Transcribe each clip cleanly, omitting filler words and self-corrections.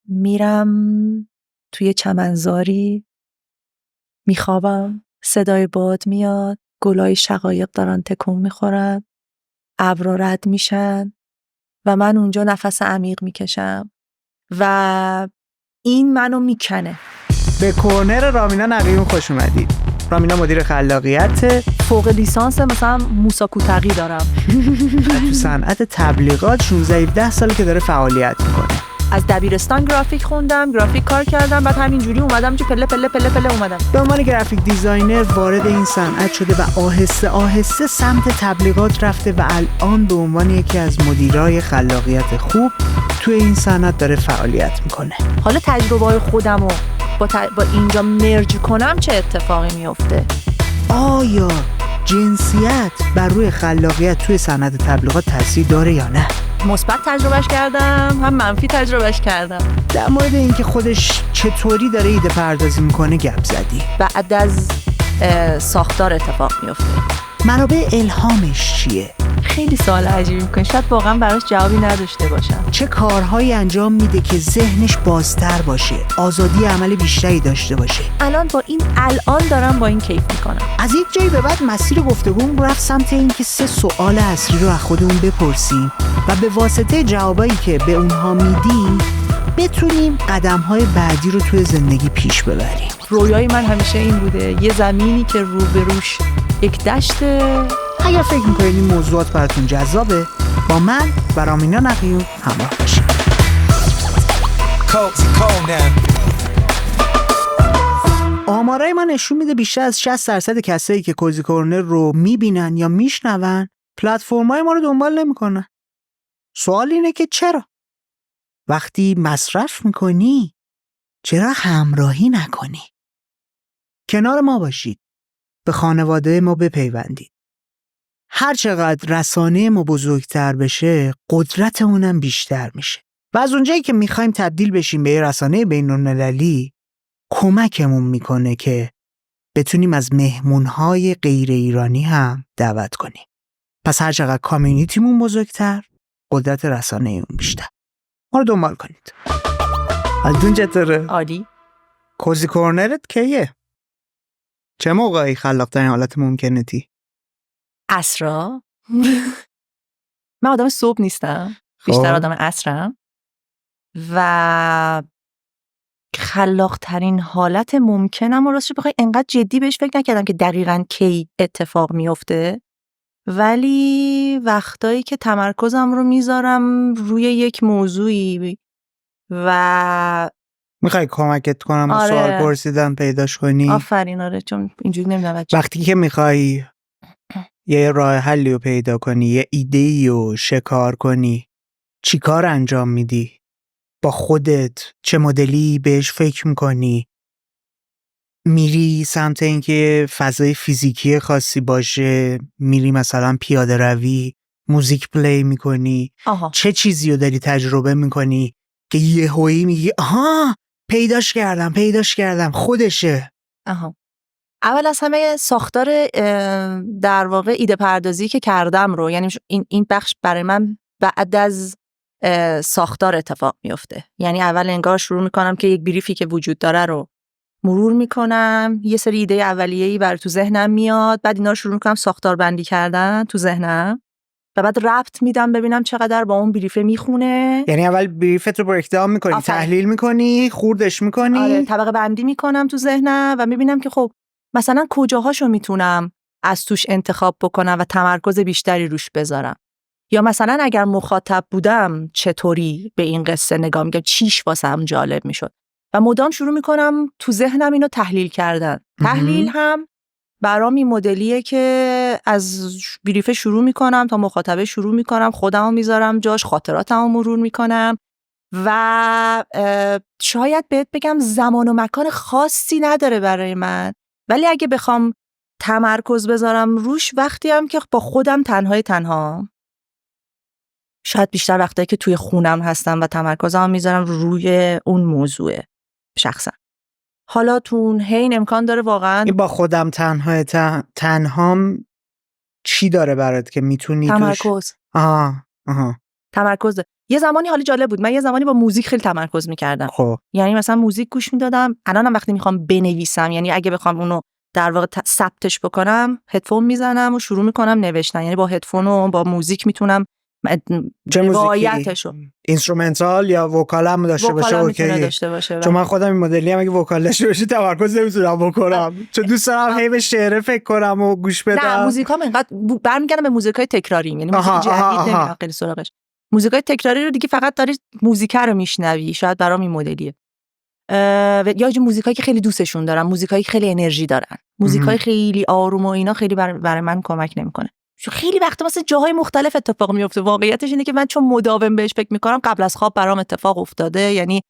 میرم توی چمنزاری، میخوابم، صدای باد میاد، گلای شقایق دارن تکون میخورن، ابرا رد میشن و من اونجا نفس عمیق میکشم و این منو میکنه. به کورنر رامینا نقیون خوش اومدید. رامینا مدیر خلاقیت، فوق لیسانس مثلا موسی کوتقی دارم. تو صنعت تبلیغات 16-17 ساله که داره فعالیت میکنه. از دبیرستان گرافیک خوندم، گرافیک کار کردم، بعد همینجوری اومدم جو پله پله پله پله اومدم. به عنوان گرافیک دیزاینر وارد این صنعت شده و آهسته آهسته سمت تبلیغات رفته و الان به عنوان یکی از مدیرای خلاقیت خوب توی این صنعت داره فعالیت میکنه. حالا تجربه‌های خودمو با اینجا مرج کنم چه اتفاقی میفته؟ آیا جنسیت بر روی خلاقیت توی صنعت تبلیغات تاثیر داره یا نه؟ مثبت تجربهش کردم، هم منفی تجربهش کردم. در مورد اینکه خودش چطوری داره ایده پردازی میکنه گپ زدی. بعد از ساختار اتفاق میفته. منابع الهامش چیه؟ خیلی سوال عجیبی میکنه، شاید واقعا براش جوابی نداشته باشم. چه کارهایی انجام میده که ذهنش بازتر باشه، آزادی عمل بیشتری داشته باشه؟ الان دارم با این کیف میکنم. از یک جایی به بعد مسیر گفتگوم رفت سمت اینکه 3 سوال اصلی رو از خودمون بپرسیم و به واسطه جوابایی که به اونها میدیم بتونیم قدم‌های بعدی رو توی زندگی پیش ببریم. رویای من همیشه این بوده، یه زمینی که روبروش یک دشته. اگر فکر میکنید این موضوعات براتون جذابه، با من و رامینا نقیون همراه باشید. آمارای ما نشون میده بیشتر از 60% کسایی که کوزی کورنر رو میبینن یا میشنون پلتفرم‌های ما رو دنبال نمیکنن. سوال اینه که چرا؟ وقتی مصرف میکنی چرا همراهی نکنی؟ کنار ما باشید، به خانواده ما بپیوندید. هر چقدر رسانه ما بزرگتر بشه قدرت اونم بیشتر میشه و از اونجایی که میخوایم تبدیل بشیم به رسانه بین‌المللی کمکمون میکنه که بتونیم از مهمونهای غیر ایرانی هم دعوت کنیم. پس هر چقدر کامیونیتیمون بزرگتر قدرت رسانه اون بیشتر. ما رو دنبال کنید. حالتون چطوره؟ عالی. کوزی کورنرت کیه؟ چه موقعی خلاق‌ترین حالت ممکنتی؟ عصرا. من آدم صبح نیستم، بیشتر آدم عصرم و خلاق‌ترین حالت ممکنم و راستش بخوای انقدر جدی بهش فکر نکردم که دقیقاً کی اتفاق میفته، ولی وقتایی که تمرکزم رو میذارم روی یک موضوعی و میخوای کمکت کنم؟ آره. سوال پرسیدن پیداش کنی؟ آفرین. آره، چون اینجوری نمیدونم وقتی که میخوای یه راه حلی رو پیدا کنی، یه ایده‌ای رو شکار کنی، چی کار انجام میدی؟ با خودت چه مدلی بهش فکر میکنی؟ میری سمت اینکه فضای فیزیکی خاصی باشه، میری مثلا پیاده روی، موزیک پلی میکنی؟ چه چیزی رو داری تجربه میکنی که یهویی میگی آها پیداش کردم خودشه؟ اول از همه ساختار در واقع ایده پردازی که کردم رو، یعنی این بخش برای من بعد از ساختار اتفاق میفته. یعنی اول انگار شروع میکنم که یک بریفی که وجود داره رو مرور میکنم، یه سری ایده اولیه‌ای برای تو ذهنم میاد، بعد اینا رو شروع میکنم ساختار بندی کردن تو ذهنم و بعد ربط میدم ببینم چقدر با اون بریفه میخونه. یعنی اول بریفت رو بریک داون میکنی، تحلیل میکنی، خوردش میکنی. آره، طبقه بندی میکنم تو ذهنم و میبینم که خب مثلا کجاهاشو میتونم از توش انتخاب بکنم و تمرکز بیشتری روش بذارم، یا مثلا اگر مخاطب بودم چطوری به این قصه نگاه میکنم، چیش واسم جالب میشد و مدام شروع میکنم تو ذهنم اینو تحلیل کردن. تحلیل هم برام این مدلیه که از بریفه شروع میکنم تا مخاطبه شروع میکنم، خودمو میذارم جاش، خاطراتمو مرور میکنم و شاید بهت بگم زمان و مکان خاصی نداره برای من، ولی اگه بخوام تمرکز بذارم روش وقتی هم که با خودم تنها، شاید بیشتر وقتایی که توی خونم هستم و تمرکزم میذارم روی اون موضوع شخصا. حالا تو اون حین امکان داره واقعا این با خودم تنهام چی داره برات که میتونی تمرکز. توش؟ تمرکز. یه زمانی حالا جالب بود، من یه زمانی با موزیک خیلی تمرکز می‌کردم. خب یعنی مثلا موزیک گوش میدادم. الانم وقتی میخوام بنویسم، یعنی اگه بخوام اونو در واقع ثبتش بکنم، هدفون میزنم و شروع میکنم نوشتن. یعنی با هدفون و با موزیک میتونم چه روایتشو، اینسترومنتال یا وکال هم داشته باشه میتونه اوکی. داشته باشه. چون من خودم این مدلی هم اگه وکال داشته باشه تمرکز نمیتونم بکنم، چون دوست دارم هی به شعر فکر کنم و گوش بدم. نه موزیکام اینقدر برمیگردم به موزیکای تکراری، یعنی موزیک جدید نمیرم خیلی سراغش. موزیکای تکراری رو دیگه فقط داری موزیک رو میشنوی، شاید برام این مدلیه. یا موزیکایی که خیلی دوستشون دارم، موزیکایی که خیلی انرژی دارن، موزیکای خیلی آروم و اینا خیلی برای من کمک نمیکنه. خیلی وقتا مثلا جاهای مختلف اتفاق میفته. واقعیتش اینه که من چون مداوم بهش فکر میکنم قبل از خواب برام اتفاق افتاده. یعنی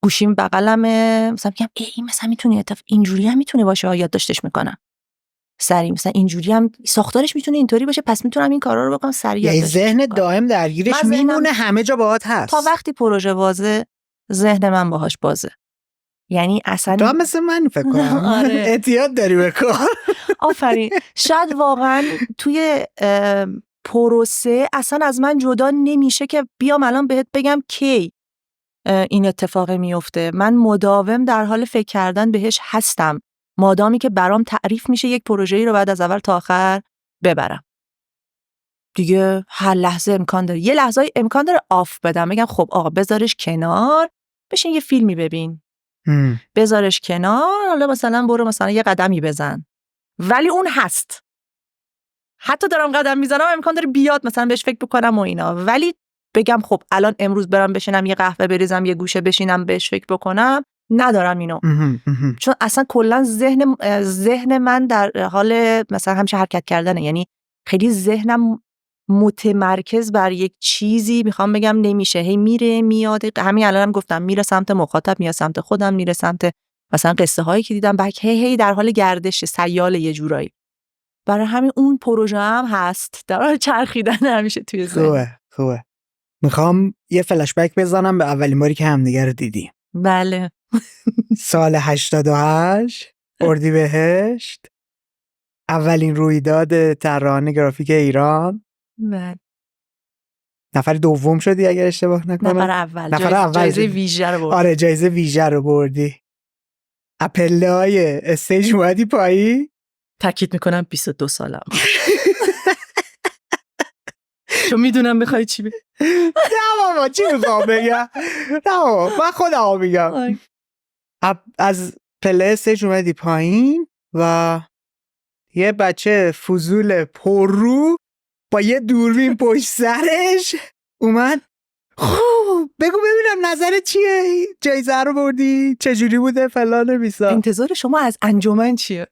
گوشیم بغلمه، مثلا میگم این مثلا میتونه اینجوری هم میتونه باشه، یادداشتش میکنم سریع، مثلا اینجوری هم ساختارش میتونه اینطوری باشه، پس میتونم این کارا رو بکنم سریع. یعنی ذهن دائم درگیرش میمونه، همه جا باهات هست تا وقتی پروژه بازه ذهن من باهاش بازه. یعنی اصلا تو هم مثل من فکر کنم آره. اعتیاد داری به کار. آفرین. شاید واقعا توی پروسه اصلا از من جدا نمیشه که بیام الان بهت بگم کی این اتفاق میفته. من مداوم در حال فکر کردن بهش هستم، مادامی که برام تعریف میشه یک پروژه‌ای رو بعد از اول تا آخر ببرم. دیگه هر لحظه امکان داره، یه لحظه امکان داره آف بدم، بگم خب آقا بذارش کنار، بشین یه فیلمی ببین، بذارش کنار، حالا مثلا برو مثلا یه قدمی بزن، ولی اون هست. حتی دارم قدم میزنم امکان داره بیاد مثلا بهش فکر بکنم و اینا، ولی بگم خب الان امروز برم بشینم یه قهوه بریزم یه گوشه بشینم بهش فکر بکنم، ندارم اینو. چون اصلا کلا ذهن من در حال مثلا همیشه حرکت کردنه. یعنی خیلی ذهنم متمرکز بر یک چیزی میخوام بگم نمیشه، هی میره میاد. همین الانم گفتم میره سمت مخاطب، میاد سمت خودم، میره سمت مثلا قصه هایی که دیدم، بک هی در حال گردش سیال یه جورایی. برای همین اون پروژه هم هست در حال چرخیدن همیشه توی ذهن. خوبه. میخوام یه فلش بک بزنم به اولین باری که همدیگه رو دیدیم. بله. سال 88 اردیبهشت، اولین رویداد طراحان گرافیک ایران. بله. نفر دوم شدی اگر اشتباه نکنم. نفر اول جایزه ویژه رو بردی. آره جایزه ویژه رو بردی. اپلای استیج اومدی پایی. تاکید میکنم 22 سالم. چون میدونم بخوای چی بگی. نه بابا چی میخوام بگم. نه بابا من خودم میگم. از پله استیج اومدی پایین و یه بچه فضول پررو با یه دوربین پشت سرش اومد. خب بگو ببینم نظرت چیه؟ جایزه رو بردی؟ چجوری بوده فلان بیسا؟ انتظار شما از انجمن چیه؟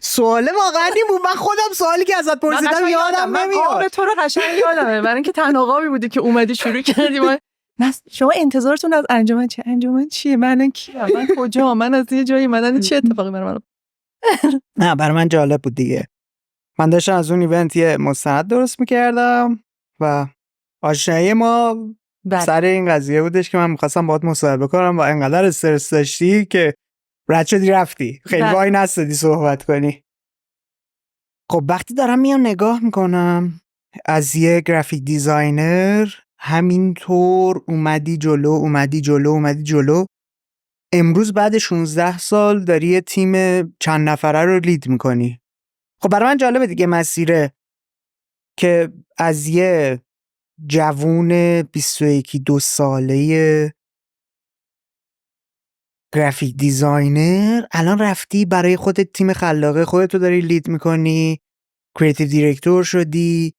سواله واقعا این بود. من خودم سوالی که ازت پرسیدم یادم نمیاد. من تو رو قشنگ یادمه، برای اینکه تنها قابی بودی که اومدی شروع کردی. شما انتظارتون از انجمن چیه؟ انجمن چیه؟ من کیم؟ من کجا؟ من از یه جایی اومدم، چه اتفاقی برام؟ نه برای من جالب بود دیگه. من داشتم از اون ایونت یه مستند درست میکردم و آشنایی ما سر این قضیه بودش که من میخواستم باهات مصاحبه کنم و انقدر استرس داشتی که رد شدی رفتی، خیلی وای نستدی صحبت کنی. خب وقتی دارم میام نگاه میکنم از یه گرافیک دیزاینر همینطور اومدی جلو، امروز بعد 16 سال داری یه تیم چند نفره رو لید میکنی. خب برای من جالبه دیگه مسیره که از یه جوون 21-22 ساله گرافیک دیزاینر الان رفتی برای خودت تیم خلاقه خودتو داری لید میکنی، کریتیو دیرکتور شدی،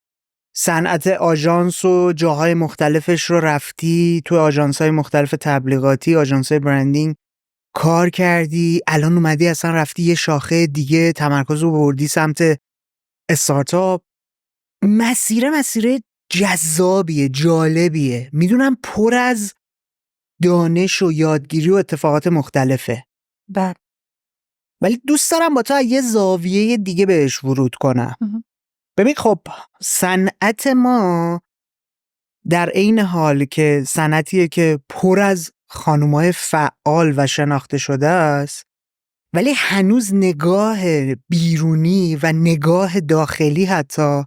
صنعت آژانس و جاهای مختلفش رو رفتی، تو آژانس‌های مختلف تبلیغاتی، آژانس‌های برندینگ کار کردی، الان اومدی اصلا رفتی یه شاخه دیگه تمرکز رو بردی سمت استارتاپ. مسیر جذابیه، جالبیه، میدونم پر از دانش و یادگیری و اتفاقات مختلفه. بعد ولی دوست دارم با تو یه زاویه دیگه بهش ورود کنم. ببین خب صنعت ما در عین حال که صنعتیه که پر از خانومای فعال و شناخته شده است، ولی هنوز نگاه بیرونی و نگاه داخلی حتی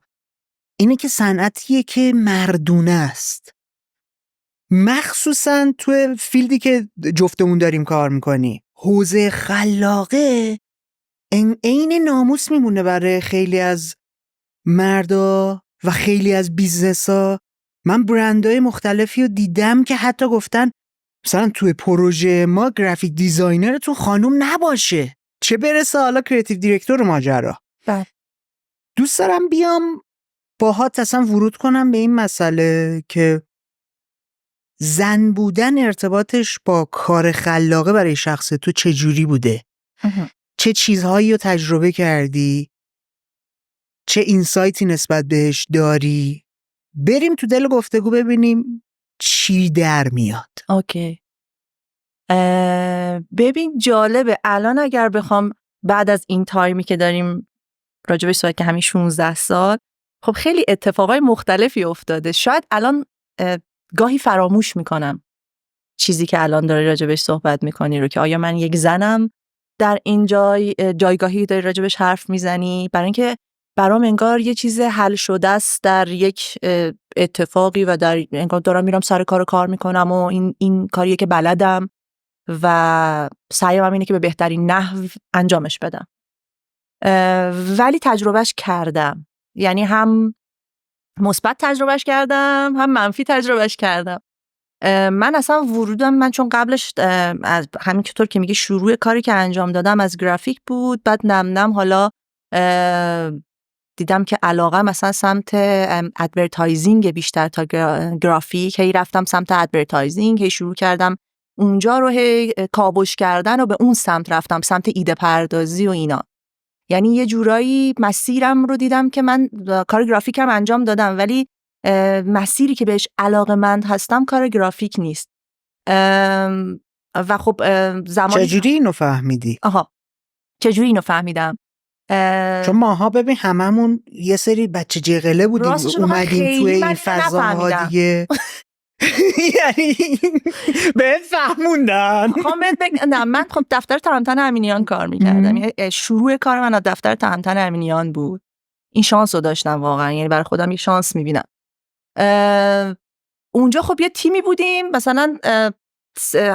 اینه که صنعتیه که مردونه است، مخصوصا تو فیلدی که جفتمون داریم کار میکنی. حوزه خلاقه عین ناموس میمونه برای خیلی از مردا و خیلی از بیزنسا. من برندهای مختلفی رو دیدم که حتی گفتن مثلا توی پروژه ما گرافیک دیزاینر تو خانوم نباشه، چه برسه حالا کریتیو دیرکتور ماجرا. بله. دوست دارم بیام باهات اصلا ورود کنم به این مسئله که زن بودن ارتباطش با کار خلاقه برای شخص تو چه جوری بوده؟ چه چیزهایی رو تجربه کردی؟ چه اینسایتی نسبت بهش داری؟ بریم تو دل گفتگو ببینیم چی در میاد. اوکی. ببین جالبه الان اگر بخوام بعد از این تایمی که داریم راجبش صحبت که همین 16 سال، خب خیلی اتفاقای مختلفی افتاده. شاید الان گاهی فراموش میکنم چیزی که الان داری راجبش صحبت میکنی رو، که آیا من یک زنم در این جایگاهی داری راجبش حرف میزنی، برای اینکه برام انگار یه چیز حل شده است در یک اتفاقی و در انگار دارم میرم سر کار میکنم و این کاریه که بلدم و سعیم هم اینه که به بهترین نحو انجامش بدم. ولی تجربهش کردم، یعنی هم مثبت تجربهش کردم هم منفی تجربهش کردم. من اصلا من چون قبلش از همین که طور که میگی شروع کاری که انجام دادم از گرافیک بود، بعد نم حالا دیدم که علاقه مثلا سمت ادورتایزینگ بیشتر تا گرافیک، هی رفتم سمت ادورتایزینگ، هی شروع کردم اونجا رو هی کاوش کردن و به اون سمت رفتم، سمت ایده پردازی و اینا. یعنی یه جورایی مسیرم رو دیدم که من کار گرافیکم انجام دادم ولی مسیری که بهش علاقه‌مند هستم کار گرافیک نیست. و خب زمانی چجوری اینو فهمیدی؟ چجوری اینو فهمیدم؟ چون ماها ببین هممون یه سری بچه جغله بودیم اومدیم توی این فضاها دیگه. یعنی به فهموندن. نه من خب دفتر تهمتن امینیان کار میکردم، یعنی شروع کار من از دفتر تهمتن امینیان بود. این شانس رو داشتم واقعا، یعنی برای خودم یه شانس میبینم. اونجا خب یه تیمی بودیم، مثلا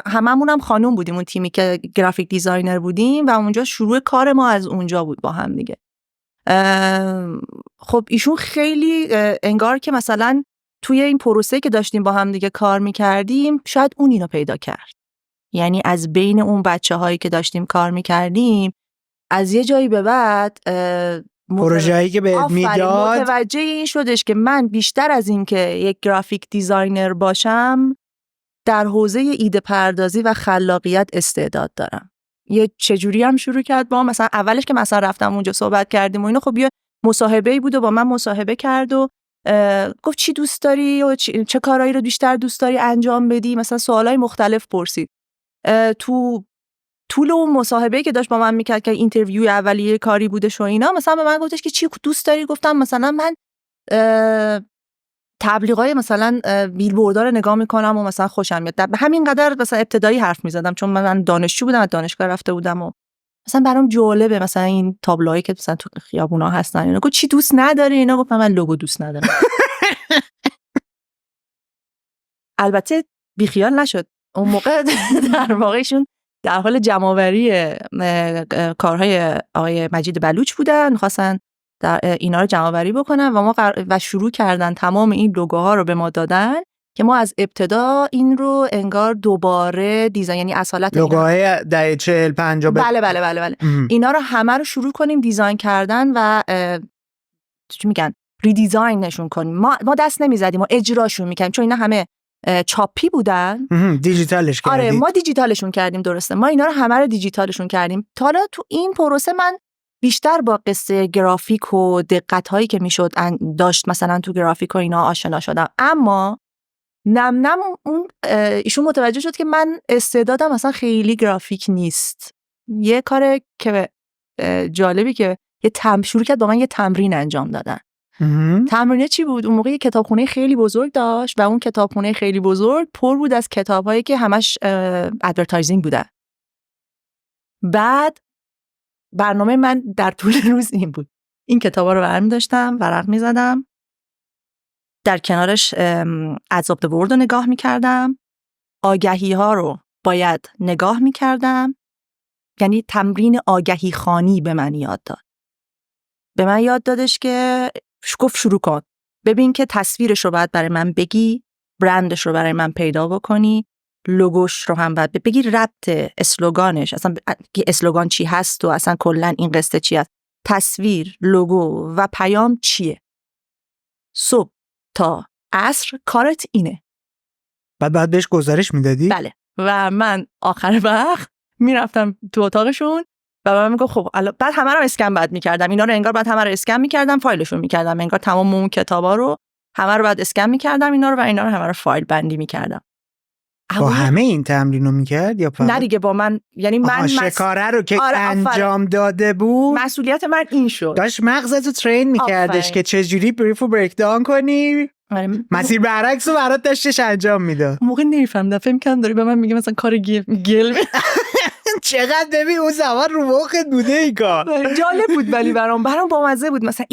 هممونم خانوم بودیم، اون تیمی که گرافیک دیزاینر بودیم و اونجا شروع کار ما از اونجا بود با هم دیگه. خب ایشون خیلی انگار که مثلا توی این پروسه که داشتیم با هم دیگه کار میکردیم شاید اون اینو پیدا کرد. یعنی از بین اون بچه هایی که داشتیم کار میکردیم از یه جایی به بعد پروژه‌ای که به میداد متوجه این شدش که من بیشتر از این که یک گرافیک دیزاینر باشم در حوزه ایده پردازی و خلاقیت استعداد دارم. یه چجوری هم شروع کرد با مثلا اولش که مثلا رفتم اونجا صحبت کردیم و اینا، خب یه مصاحبه‌ای بود و با من مصاحبه کرد و گفت چی دوست داری و چه کارهایی رو بیشتر دوست داری انجام بدی، مثلا سوالای مختلف پرسید. تو طول اون مصاحبه‌ای که داشت با من میکرد که اینترویو اولیه کاری بودش و اینا، مثلا به من گفتش که چی دوست داری؟ گفتم مثلا من تبلیغای مثلا بیلبوردها رو نگاه میکنم و مثلا خوشم میاد. همین قدر مثلا ابتدایی حرف میزدم چون من دانشجو بودم، از دانشگاه رفته بودم و مثلا برام جالبه مثلا این تابلوهایی که مثلا تو خیابونا هستن. اینا گفت چی دوست نداری؟ اینا گفتم من لوگو دوست ندارم. البته بیخیال نشد. اون موقع در واقعشون در حال جمع‌آوری کارهای آقای مجید بلوچ بودن، می‌خواستن اینا رو جمع‌آوری بکنن و ما و شروع کردن تمام این لوگوها رو به ما دادن که ما از ابتدا این رو انگار دوباره دیزاین، یعنی اصالت لوگوهای دهه 40 50 بله اینا رو همه رو شروع کنیم دیزاین کردن و چی میگن ریدیزاینشون کنیم. ما دست نمیزدیم و اجراشون میکنیم چون اینا همه چاپی بودن. دیجیتالش کردیم. آره ما دیجیتالشون کردیم، درسته، ما اینا رو همه رو دیجیتالشون کردیم. تا حالا تو این پروسه من بیشتر با قصه گرافیک و دقت‌هایی که میشد داشت مثلا تو گرافیک و اینا آشنا شدم، اما نم اون ایشون متوجه شد که من استعدادم مثلا خیلی گرافیک نیست. یه کار که جالبی که شروع کرد با من یه تمرین انجام دادن. تمرینه چی بود؟ اون موقع یه کتابخونه خیلی بزرگ داشت و اون کتابخونه خیلی بزرگ پر بود از کتاب‌هایی که همش ادورتایزینگ بودن. بعد برنامه من در طول روز این بود، این کتابا رو برمی داشتم ورق می زدم در کنارش از the word رو نگاه میکردم، آگهی ها رو باید نگاه میکردم، یعنی تمرین آگهی خوانی به من یاد داد. به من یاد دادش که گفت شروع کن، ببین که تصویرش رو باید برای من بگی، برندش رو برای من پیدا بکنی، لوگوش رو هم باید بگی، ربط اسلوگانش، اصلا اسلوگان چی هست و اصلا کلا این قصه چی هست، تصویر، لوگو و پیام چیه. صبح تا عصر کارت اینه. بعد بهش گزارش میدادی؟ بله. و من آخر وقت میرفتم تو اتاقشون و من میگم خب بعد همه رو اسکن بعد میکردم، اینا رو انگار بعد همه رو اسکن میکردم، فایلشون میکردم، انگار تمام اون کتابا رو همه رو بعد اسکن میکردم، اینا رو همه رو فایل بندی میکردم. با همه این تمرینو میکرد یا نه دیگه با من، یعنی من شکاره رو که آره انجام داده بود، مسئولیت من این شد، داشت مغزتو ترین میکردش که چجوری بریف رو بریک داون کنی. مسیر برعکس رو برات داشتش انجام میداد. موقع نمیفهمیدم، فکر می‌کردم داری به من میگه مثلا کار گل چقدر ببین اون زمان رو مخت بوده این کار. جالب بود ولی برام بامزه بود. مثلا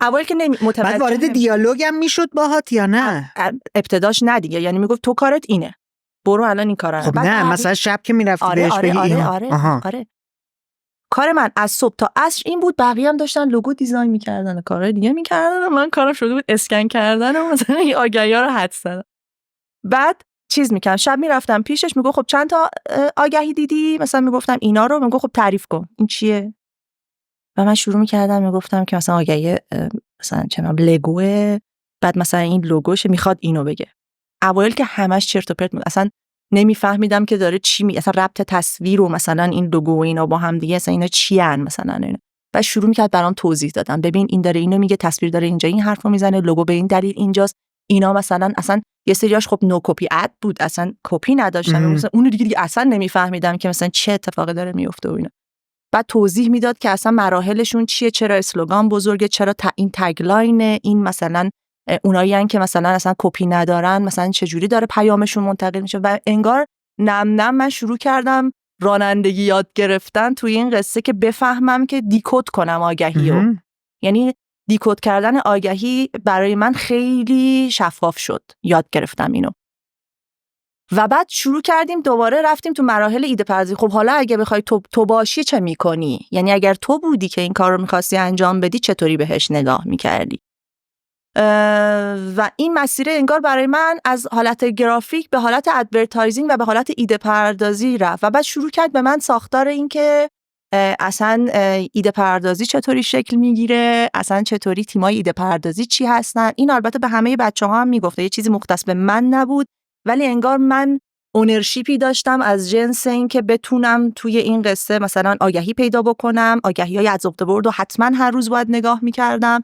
اول که متوجه، بعد وارد دیالوگ هم میشد باهات یا نه؟ ابتداش نه دیگه، یعنی میگفت تو کارت اینه، برو الان این کارا. خب نه مثلا شب که میرفتی بهش بگی آره. کار من از صبح تا عصر این بود، بقیه هم داشتن لوگو دیزاین میکردن، کارهای دیگه میکردن، من کارم شده بود اسکن کردن و مثلا این آگهی‌ها رو حدس زدن. بعد چیز میکردم، شب میرفتم پیشش، میگفت خب چند تا آگهی دیدی؟ مثلا میگفتم اینا رو، میگفت خب تعریف کن این چیه. و من شروع میکردم میگفتم که مثلا آگهی مثلا چه لگوه، بعد مثلا این لوگوش میخواد اینو بگه. اوایل که همش چرت و پرت بود، اصلا نمیفهمیدم که داره چی اصلا ربط تصویر و مثلا این لوگو و اینا با هم دیگه اصلا اینا چی ان مثلا اینا. بعد شروع میکرد برام توضیح دادن، ببین این داره اینو میگه، تصویر داره اینجا این حرفو میزنه، لوگو به این دلیل اینجاست، اینا مثلا اصلا یه سریاش خب نو کپی اد بود، اصلا کپی نداشتن، مثلا اون دیگه اصلا نمیفهمیدم که مثلا چه اتفاقی داره میفته و اینا. بعد توضیح میداد که اصلا مراحلشون چیه، چرا اسلوگان بزرگه، چرا این تگلاین، این مثلا اونایین که مثلا اصلا کپی ندارن مثلا چجوری داره پیامشون منتقل میشه. و انگار نم من شروع کردم رانندگی یاد گرفتن توی این قصه که بفهمم که دیکود کنم آگهیو. یعنی دیکود کردن آگهی برای من خیلی شفاف شد، یاد گرفتم اینو. و بعد شروع کردیم دوباره رفتیم تو مراحل ایده پردازی. خب حالا اگه بخوای تو باشی چه میکنی؟ یعنی اگر تو بودی که این کار رو میخواستی انجام بدی چطوری بهش نگاه میکردی؟ و این مسیر انگار برای من از حالت گرافیک به حالت ادورتایزینگ و به حالت ایده پردازی رفت. و بعد شروع کرد به من ساختار این که اصلا ایده پردازی چطوری شکل میگیره، اصلا چطوری تیمای ایده پردازی چی هستن. این البته به همه بچه‌ها هم میگفته، یه چیزی مختص به من نبود، ولی انگار من اونرشیپی داشتم از جنس این که بتونم توی این قصه مثلا آگهی پیدا بکنم. آگهی‌های از the word رو حتما هر روز باید نگاه می‌کردم.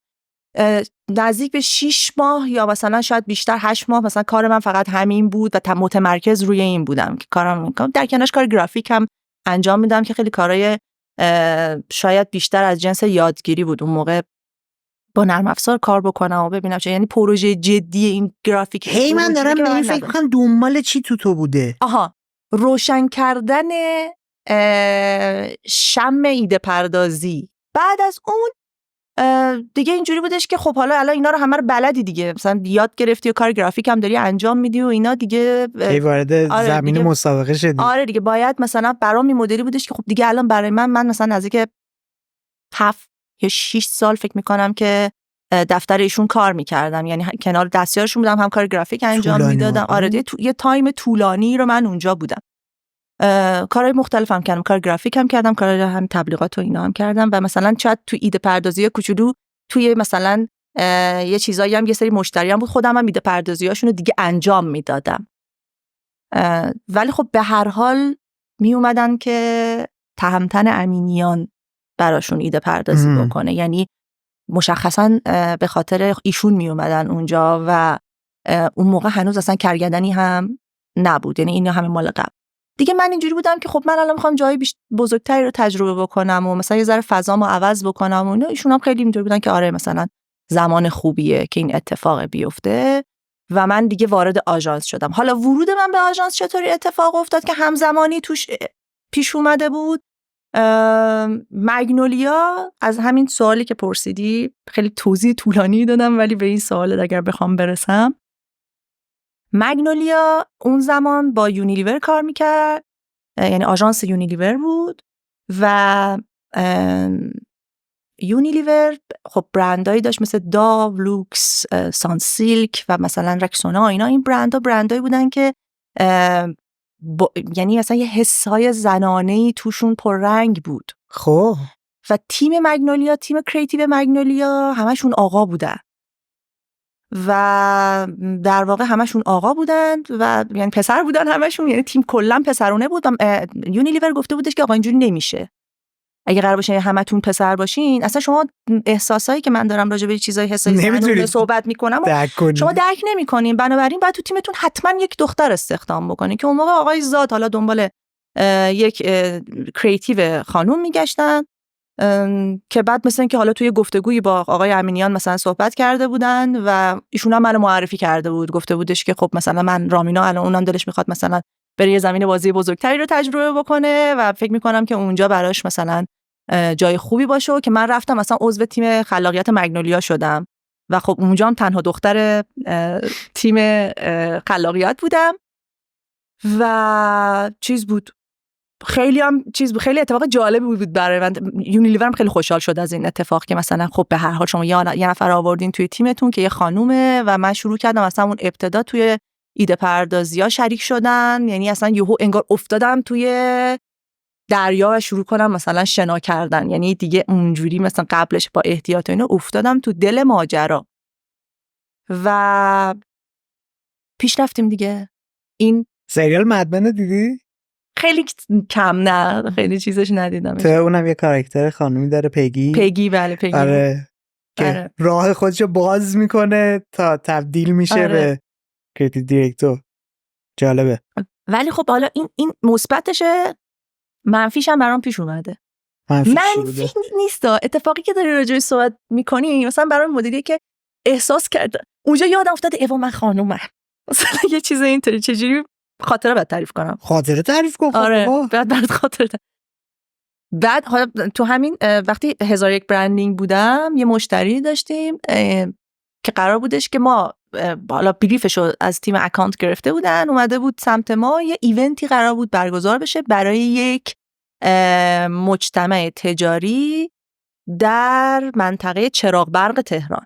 نزدیک به 6 ماه یا مثلا شاید بیشتر 8 ماه مثلا کار من فقط همین بود و متمرکز روی این بودم که کارم می‌کنم. در کنارش کار گرافیک هم انجام میدم که خیلی کارهای شاید بیشتر از جنس یادگیری بود. اون موقع با نرم افزار کار بکنم و ببینم چه، یعن پروژه جدی این گرافیک من دارم به این فکر کنم دنبال چی تو بوده. روشن کردن شم ایده پردازی. بعد از اون دیگه اینجوری بودش که خب حالا الان اینا رو همه رو بلدی دیگه، مثلا یاد گرفتی و کار گرافیک هم داری انجام میدی و اینا دیگه وارد زمین مسابقه شدی. آره دیگه باید مثلا برام این مدلی بودش که خب دیگه الان برای من مثلا نزدیک 7 یا 6 سال فکر میکنم که دفتر ایشون کار میکردم، یعنی کنار دستیارشون بودم، هم کار گرافیک انجام میدادم. آره یه تایم طولانی رو من اونجا بودم، کارهای مختلفم کردم، کار گرافیک هم کردم، کار هم تبلیغات و اینا هم کردم. و مثلا شاید تو ایده پردازی کوچولو توی مثلا یه چیزایی هم یه سری مشتریام بود، خودم هم ایده پردازیاشون رو دیگه انجام میدادم. ولی خب به هر حال می اومدن که تهمتن امینیان براشون ایده پردازی بکنه، یعنی مشخصا به خاطر ایشون می اومدن اونجا و اون موقع هنوز اصلا کارگردانی هم نبود، یعنی اینا همه مال قبل. دیگه من اینجوری بودم که خب من الان میخوام جای بزرگتری رو تجربه بکنم و مثلا یه ذره فضامو عوض بکنم و ایشون هم خیلی اینجوری بودن که آره مثلا زمان خوبیه که این اتفاق بیفته. و من دیگه وارد آژانس شدم. حالا ورود من به آژانس چطوری اتفاق افتاد که همزمانی توش پیش اومده بود؟ مگنولیا، از همین سوالی که پرسیدی خیلی توضیح طولانی دادم، ولی به این سوال اگر بخوام برسم، مگنولیا اون زمان با یونیلیور کار میکرد، یعنی آژانس یونیلیور بود و یونیلیور خب برندایی داشت مثل داو، لوکس، سانسیلک و مثلا رکسونا. اینا این برندایی بودن که یعنی مثلا یه حسای زنانه‌ای توشون پررنگ بود. خب و تیم مگنولیا، تیم کریتیو مگنولیا همشون آقا بودن و در واقع همشون آقا بودن و یعنی پسر بودن همشون، یعنی تیم کلا پسرونه بود. یونیلیور گفته بودش که آقا اینجوری نمیشه، اگه قرار باشه همتون پسر باشین، اصلا شما احساسایی که من دارم راجع به چیزای حسای زنانه صحبت میکنم شما درک نمیکنین، بنابراین باید تو تیمتون حتما یک دختر استخدام بکنین. که اون موقع آقای زاد حالا دنبال یک کریتیو خانوم میگشتن که بعد مثلا که حالا توی گفتگویی با آقای امینیان مثلا صحبت کرده بودن و ایشون هم منو معرفی کرده بود، گفته بودش که خب مثلا من رامینا الان اونم دلش میخواد مثلا بره یه زمین بازی بزرگتری رو تجربه بکنه و فکر میکنم که اونجا براش مثلا جای خوبی باشه، که من رفتم مثلا عضو تیم خلاقیت مگنولیا شدم و خب اونجا هم تنها دختر تیم خلاقیت بودم و چیز بود، خیلی اتفاق جالبی بود برای من. یونیلیور هم خیلی خوشحال شد از این اتفاق که مثلا خب به هر حال شما یه نفر آوردین توی تیمتون که یه خانومه و من شروع کردم مثلا اون ابتدا توی ایده پردازی‌ها شریک شدن، یعنی اصلا یهو انگار افتادم توی دریا و شروع کنم مثلا شنا کردن، یعنی دیگه اونجوری مثلا قبلش با احتیاط اینا افتادم تو دل ماجرا و پیش رفتیم دیگه. این سریال مدمن دیدی؟ خیلی کم، نه خیلی چیزش ندیدم. تو اونم یه کاراکتر خانومی داره، پگی. بله پگی. آره که راه خودشو باز میکنه تا تبدیل میشه به کریتیو دیرکتور. جالبه. ولی خب حالا این مثبتشه، منفیش هم برام پیش اومده. منفی نیست. اتفاقی که داری راجعش صحبت میکنی مثلا برای مدیری که احساس کرده اونجا یادم افتاده ایوا من خانومم، مثلا یه چیز اینطوری. چجوری خاطره بعد تعریف کنم؟ خاطره تعریف کن. آره بعد خاطره. بعد حالا تو همین وقتی 1001 برندینگ بودم یه مشتری داشتیم که قرار بودش که ما حالا بریفشو از تیم اکانت گرفته بودن، اومده بود سمت ما، یه ایونتی قرار بود برگزار بشه برای یک مجتمع تجاری در منطقه چراغ برق تهران.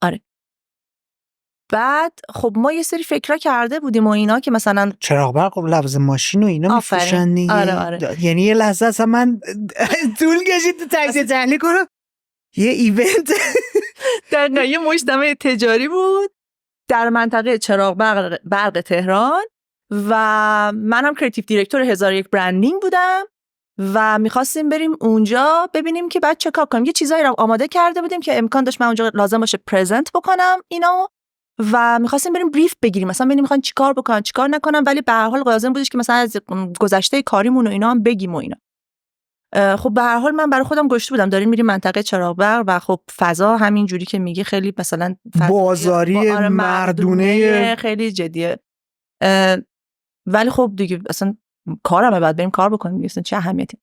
آره. بعد خب ما یه سری فکرها کرده بودیم و اینا که مثلا چراغ برق لوازم ماشین و اینا میفروشن دیگه. آره. یعنی یه لحظه اصلا من طول کشید تو تجزیه تحلیل کنم یه ایونت در یه مجتمع تجاری بود در منطقه چراغ برق تهران و منم کریتیو دیرکتور 1001 برندینگ بودم و میخواستیم بریم اونجا ببینیم که بعد چه کار کنیم. یه چیزایی رو آماده کرده بودیم که امکان داشت من اونجا لازم باشه پرزنت بکنم اینا و میخواستیم بریم بریف بگیریم، مثلا ببینیم میخوان چیکار بکنن چیکار نکنن، ولی به هر حال لازم بودش که مثلا از گذشته کاریمون و اینا هم بگیم و اینا. خب به هر حال من برای خودم گشته بودم داریم میریم منطقه چراغ برق و خب فضا همین جوری که میگی خیلی مثلا بازاری مردونه خیلی جدیه، ولی خب دیگه اصلا کارمه، بعد بریم کار بکنیم، اصلا چه اهمیتی.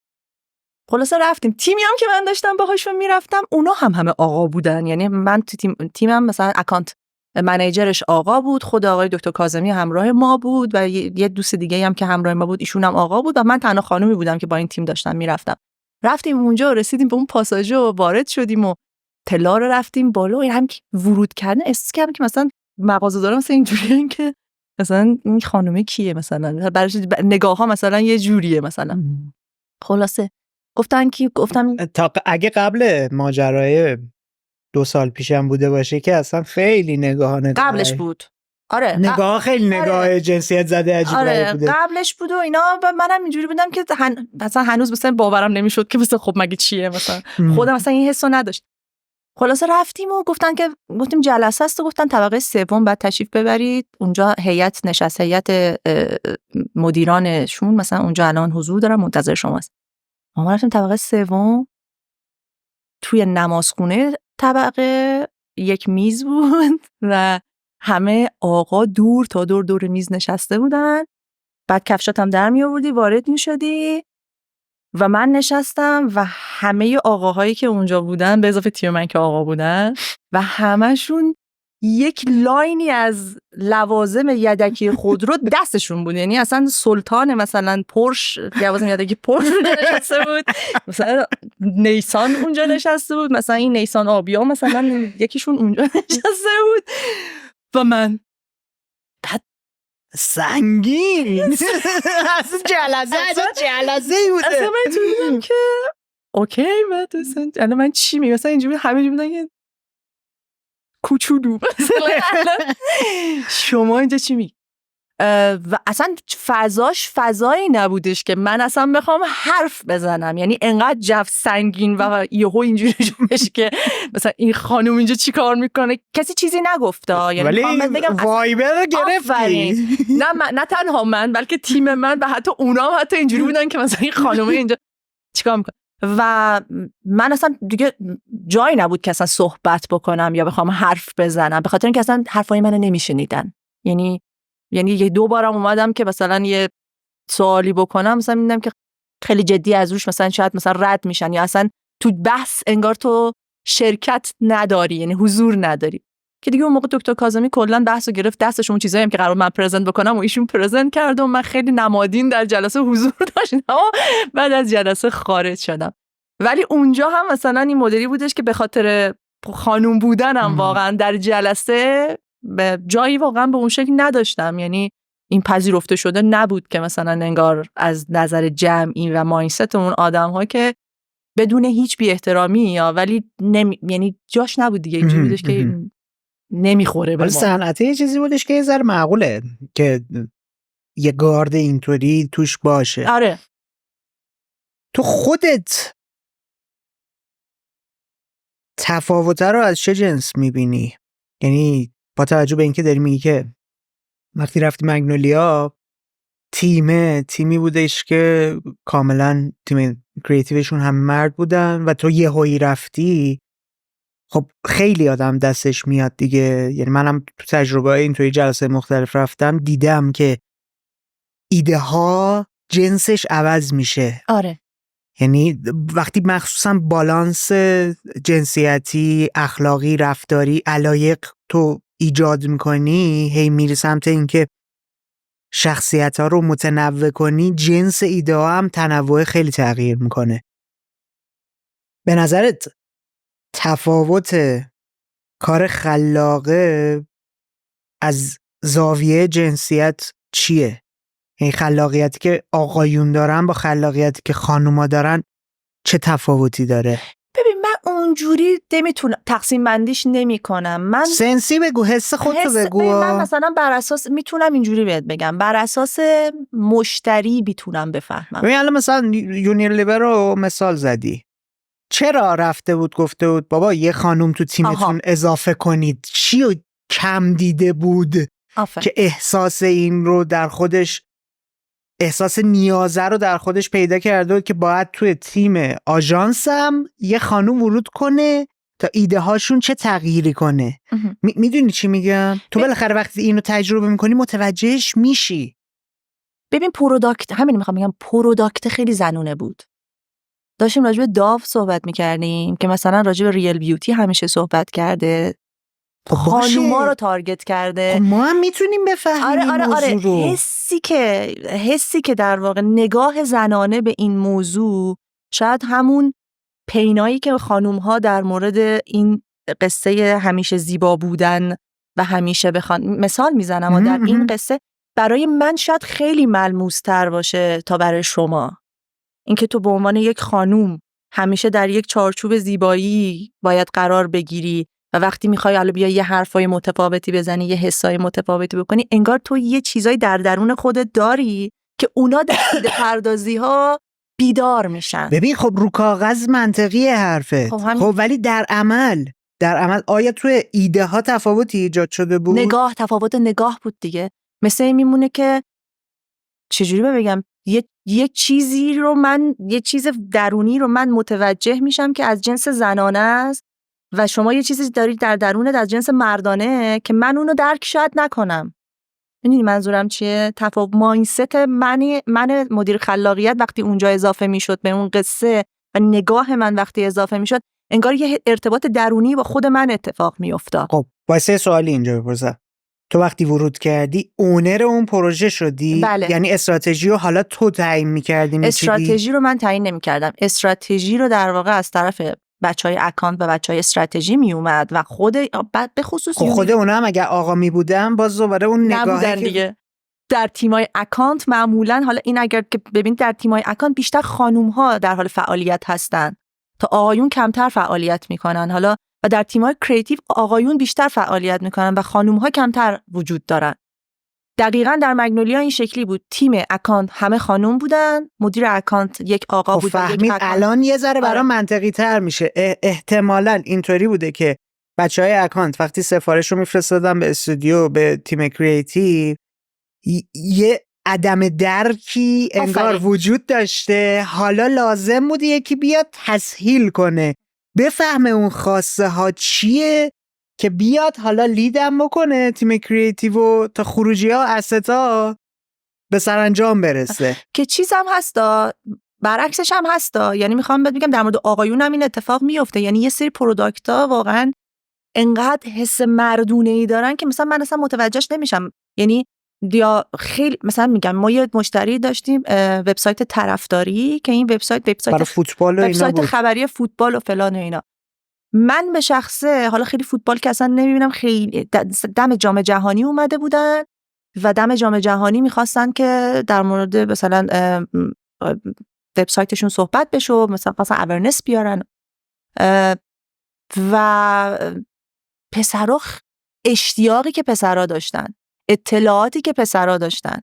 خلاصه رفتیم. تیمی هم که من داشتم باهاشون میرفتم اونا هم همه آقا بودن، یعنی من تو تیمم مثلا اکانت منیجرش آقا بود، خود آقای دکتر کاظمی همراه ما بود و یه دوست دیگه هم که همراه ما بود ایشون هم آقا بود و من تنها خانومی بودم که با این تیم داشتم میرفتم. رفتیم اونجا رسیدیم به اون پاساژ و وارد شدیم و طلا رو رفتیم بالا و هم که ورود کردن احساس کردم که مثلا مغازه‌دارا مثلا اینجوریه که مثلا این خانومه کیه، مثلا برش نگاه‌ها مثلا یه جوریه مثلا. خلاصه گفتم تا اگه قبل ماجرای 2 سال پیشم بوده باشه که اصلا خیلی نگاه قبلش بود. آره نگاه خیلی نگاه جنسیت زده عجیبه بوده. قبلش بود و اینا و منم اینجوری بودم که مثلا هنوز مثلا باورم نمیشد که مثلا خب مگه چیه، مثلا خودم مثلا این حسو نداشت. خلاصه رفتیم و گفتیم جلسه است و گفتن طبقه 3 بعد تشریف ببرید اونجا، هیئت نشست، هیئت مدیرانشون مثلا اونجا الان حضور دارن منتظر شماست. ما رفتیم طبقه 3 توی نمازخونه طبقه یک میز بود و همه آقا دور تا دور میز نشسته بودن. بعد کفشات هم در می آوردی وارد می شدی و من نشستم و همه آقاهایی که اونجا بودن به اضافه تیم من که آقا بودن و همشون یک لاینی از لوازم یدکی خودرو دستشون بود. یعنی اصلا سلطان مثلا پورش لوازم یدکی پورش اونجا نشسته بود، مثلا نیسان اونجا نشسته بود، مثلا این نیسان آبیا مثلا یکیشون اونجا نشسته بود و من سنگین اصلا جلسه بوده. اصلا من تو که اوکی الان من چی میگم، مثلا اینجوری همه بودن که کوچولو مثلا شما اینجا چی میگی و اصلا فضایی نبودش که من اصلا بخوام حرف بزنم. یعنی انقدر جو سنگین و یهو اینجوری بشه که مثلا این خانم اینجا چی کار میکنه، کسی چیزی نگفته. یعنی ولی وایبه رو گرفتی. نه تنها من بلکه تیم من و حتی اونا هم حتی اینجوری بودن که مثلا این خانومه اینجا چیکار میکنه و من اصلا دیگه جایی نبود که اصلا صحبت بکنم یا بخوام حرف بزنم، به خاطر اینکه اصلا حرفای منو نمیشنیدن. یعنی یه دو بارم اومدم که مثلا یه سوالی بکنم، مثلا میدم که خیلی جدی از روش مثلا شاید مثلا رد میشن یا اصلا تو بحث انگار تو شرکت نداری، یعنی حضور نداری. که دیگه اون موقع دکتر کاظمی کلا بحثو گرفت دستش، اون چیزایی هم که قرار من پرزنت بکنم و ایشون پرزنت کرد و من خیلی نمادین در جلسه حضور داشتم و بعد از جلسه خارج شدم. ولی اونجا هم مثلا این مدلی بودش که به خاطر خانوم بودنم واقعا در جلسه به جایی واقعا به اون شکل نداشتم. یعنی این پذیرفته شده نبود که مثلا انگار از نظر جمعی و مایندست اون آدم‌ها که بدون هیچ بی احترامی یا ولی یعنی جاش نبود دیگه. اینجوری بودش که نمیخوره به ما. صنعت یه چیزی بودش که یه ذره معقوله که یه گارد اینطوری توش باشه. آره. تو خودت تفاوت رو از چه جنس میبینی؟ یعنی با توجه به اینکه داری میگی که وقتی رفتی مگنولیا تیمی بودش که کاملا تیم کریتیوشون هم مرد بودن و تو یهویی رفتی، خب خیلی آدم دستش میاد دیگه. یعنی منم تو تجربه اینطوری جلسه مختلف رفتم دیدم که ایده ها جنسش عوض میشه. آره. یعنی وقتی مخصوصا بالانس جنسیتی، اخلاقی، رفتاری، علایق تو ایجاد میکنی، هی میری سمت اینکه شخصیت ها رو متنوع کنی، جنس ایده ها هم تنوع خیلی تغییر میکنه. به نظرت تفاوت کار خلاقه از زاویه جنسیت چیه؟ این خلاقیتی که آقایون دارن با خلاقیتی که خانوما دارن چه تفاوتی داره؟ ببین من اونجوری نمیتونم تقسیم بندیش نمی کنم. من سنسی بگو، حس خودتو بگو. من مثلا بر اساس میتونم اینجوری بهت بگم، بر اساس مشتری میتونم بفهمم. ببین الان مثلا یونیلیور رو مثال زدی، چرا رفته بود گفته بود بابا یه خانوم تو تیمتون اضافه کنید؟ چی رو کم دیده بود که احساس این رو در خودش، احساس نیازه رو در خودش پیدا کرده بود که باید توی تیم آژانسم یه خانوم ورود کنه تا ایده هاشون چه تغییری کنه. میدونی چی میگم؟ تو بالاخره وقتی اینو تجربه میکنی متوجهش میشی. ببین پروداکت، همین میخوام بگم، پروداکت خیلی زنونه بود. داشتیم راجع به داو صحبت میکردیم که مثلا راجع به ریل بیوتی همیشه صحبت کرده، خانوما رو تارگت کرده. ما هم میتونیم بفهمیم این موضوع رو. حسی که در واقع نگاه زنانه به این موضوع، شاید همون پینایی که خانوم‌ها در مورد این قصه همیشه زیبا بودن و همیشه مثال میزنم و در این قصه برای من شاید خیلی ملموس‌تر باشه تا برای شما. اینکه تو به عنوان یک خانوم همیشه در یک چارچوب زیبایی باید قرار بگیری و وقتی میخوای حالا بیا یه حرفای متفاوتی بزنی، یه حسای متفاوتی بکنی، انگار تو یه چیزای در درون خودت داری که اونا در ایده پردازی ها بیدار میشن. ببین خب رو کاغذ منطقیه حرفت، خب ولی در عمل آیا توی ایده ها تفاوتی ایجاد شده بود؟ تفاوت نگاه بود دیگه. مثل این میمونه که چجوری بگم، یه چیزی رو یه چیز درونی رو من متوجه میشم که از جنس زنانه است و شما یه چیزی دارید در درونت از جنس مردانه که من اونو درک شاید نکنم. میدونی منظورم چیه؟ مایندست من مدیر خلاقیت وقتی اونجا اضافه میشد به اون قصه و نگاه من وقتی اضافه میشد، انگار یه ارتباط درونی با خود من اتفاق میافتاد. خب واسه سوالی اینجا بپرسم، تو وقتی ورود کردی اونر اون پروژه شدی؟ بله. یعنی استراتژی رو حالا تو تعیین می‌کردی می‌چیدی؟ استراتژی رو من تعیین نمی‌کردم. استراتژی رو در واقع از طرف بچهای اکانت و بچهای استراتژی می اومد و خود به خصوص خود اونا هم اگر آقا می بودن باز دوباره اون نگاهی که دیگه در تیمای اکانت معمولا، حالا این اگر که ببین در تیمای اکانت بیشتر خانوم‌ها در حال فعالیت هستن تا آقایون کمتر فعالیت میکنن. حالا و در تیمای کریتیو آقایون بیشتر فعالیت میکنن و خانوم‌ها کمتر وجود دارن. دقیقاً در مگنولیا این شکلی بود. تیم اکانت همه خانوم بودن، مدیر اکانت یک آقا بود. فهمید. الان یه ذره برام منطقی تر میشه. احتمالاً اینطوری بوده که بچهای اکانت وقتی سفارش رو میفرستادن به استودیو، به تیم کریتیو، یه عدم درکی انگار وجود داشته، حالا لازم بوده یکی بیاد تسهیل کنه، بفهمه اون خواسته ها چیه که بیاد حالا لیدم بکنه تیم کریتیو تا خروجی ها استا به سرانجام برسه. که چیزم هستا، برعکسش هم هستا. یعنی میخوام بگم در مورد آقایون هم این اتفاق میفته. یعنی یه سری پروداکت ها واقعا انقدر حس مردونه‌ای دارن که مثلا من اصلا متوجهش نمیشم. یعنی یا خیلی مثلا میگم ما یه مشتری داشتیم وبسایت طرفداری که این وبسایت برای فوتبال و اینا بود، خبری فوتبال و فلان و اینا. من به شخصه حالا خیلی فوتبال که اصلا نمیبینم، خیلی دم جام جهانی اومده بودن و دم جام جهانی میخواستن که در مورد مثلا وبسایتشون صحبت بشه، مثلا اورنس بیارن و پسرا اشتیاقی که پسرا داشتن، اطلاعاتی که پسرا داشتن،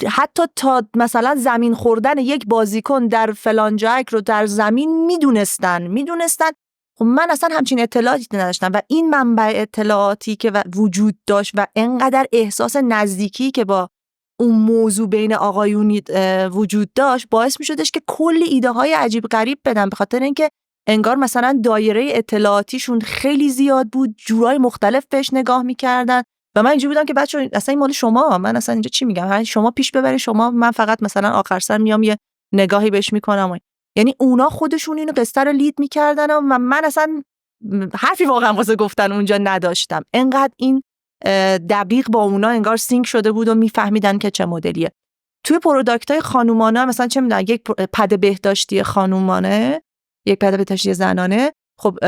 حتی تا مثلا زمین خوردن یک بازیکن در فلان جک رو در زمین میدونستن. خب من اصلا همچین اطلاعاتی نداشتم و این منبع اطلاعاتی که وجود داشت و انقدر احساس نزدیکی که با اون موضوع بین آقایون وجود داشت باعث میشدش که کلی ایده های عجیب غریب بدن، به خاطر اینکه انگار مثلا دایره اطلاعاتیشون خیلی زیاد بود، جورای مختلف بهش نگاه میکردن و من اینجوری بودم که بچه‌ها اصلا این مال شما، من اصلا اینجا چی میگم، شما پیش ببرید، شما، من فقط مثلا آخر سر میام یه نگاهی بهش میکنم. یعنی اونا خودشون اینو قصه رو لید میکردن و من اصلا حرفی واقعا واسه گفتن اونجا نداشتم. انقدر این دقیق با اونا انگار سینک شده بود و میفهمیدن که چه مدلیه. توی پروداکت‌های خانومانه مثلا چه میدونم یک پد بهداشتی خانومانه، یک پد بهداشتی زنانه، خب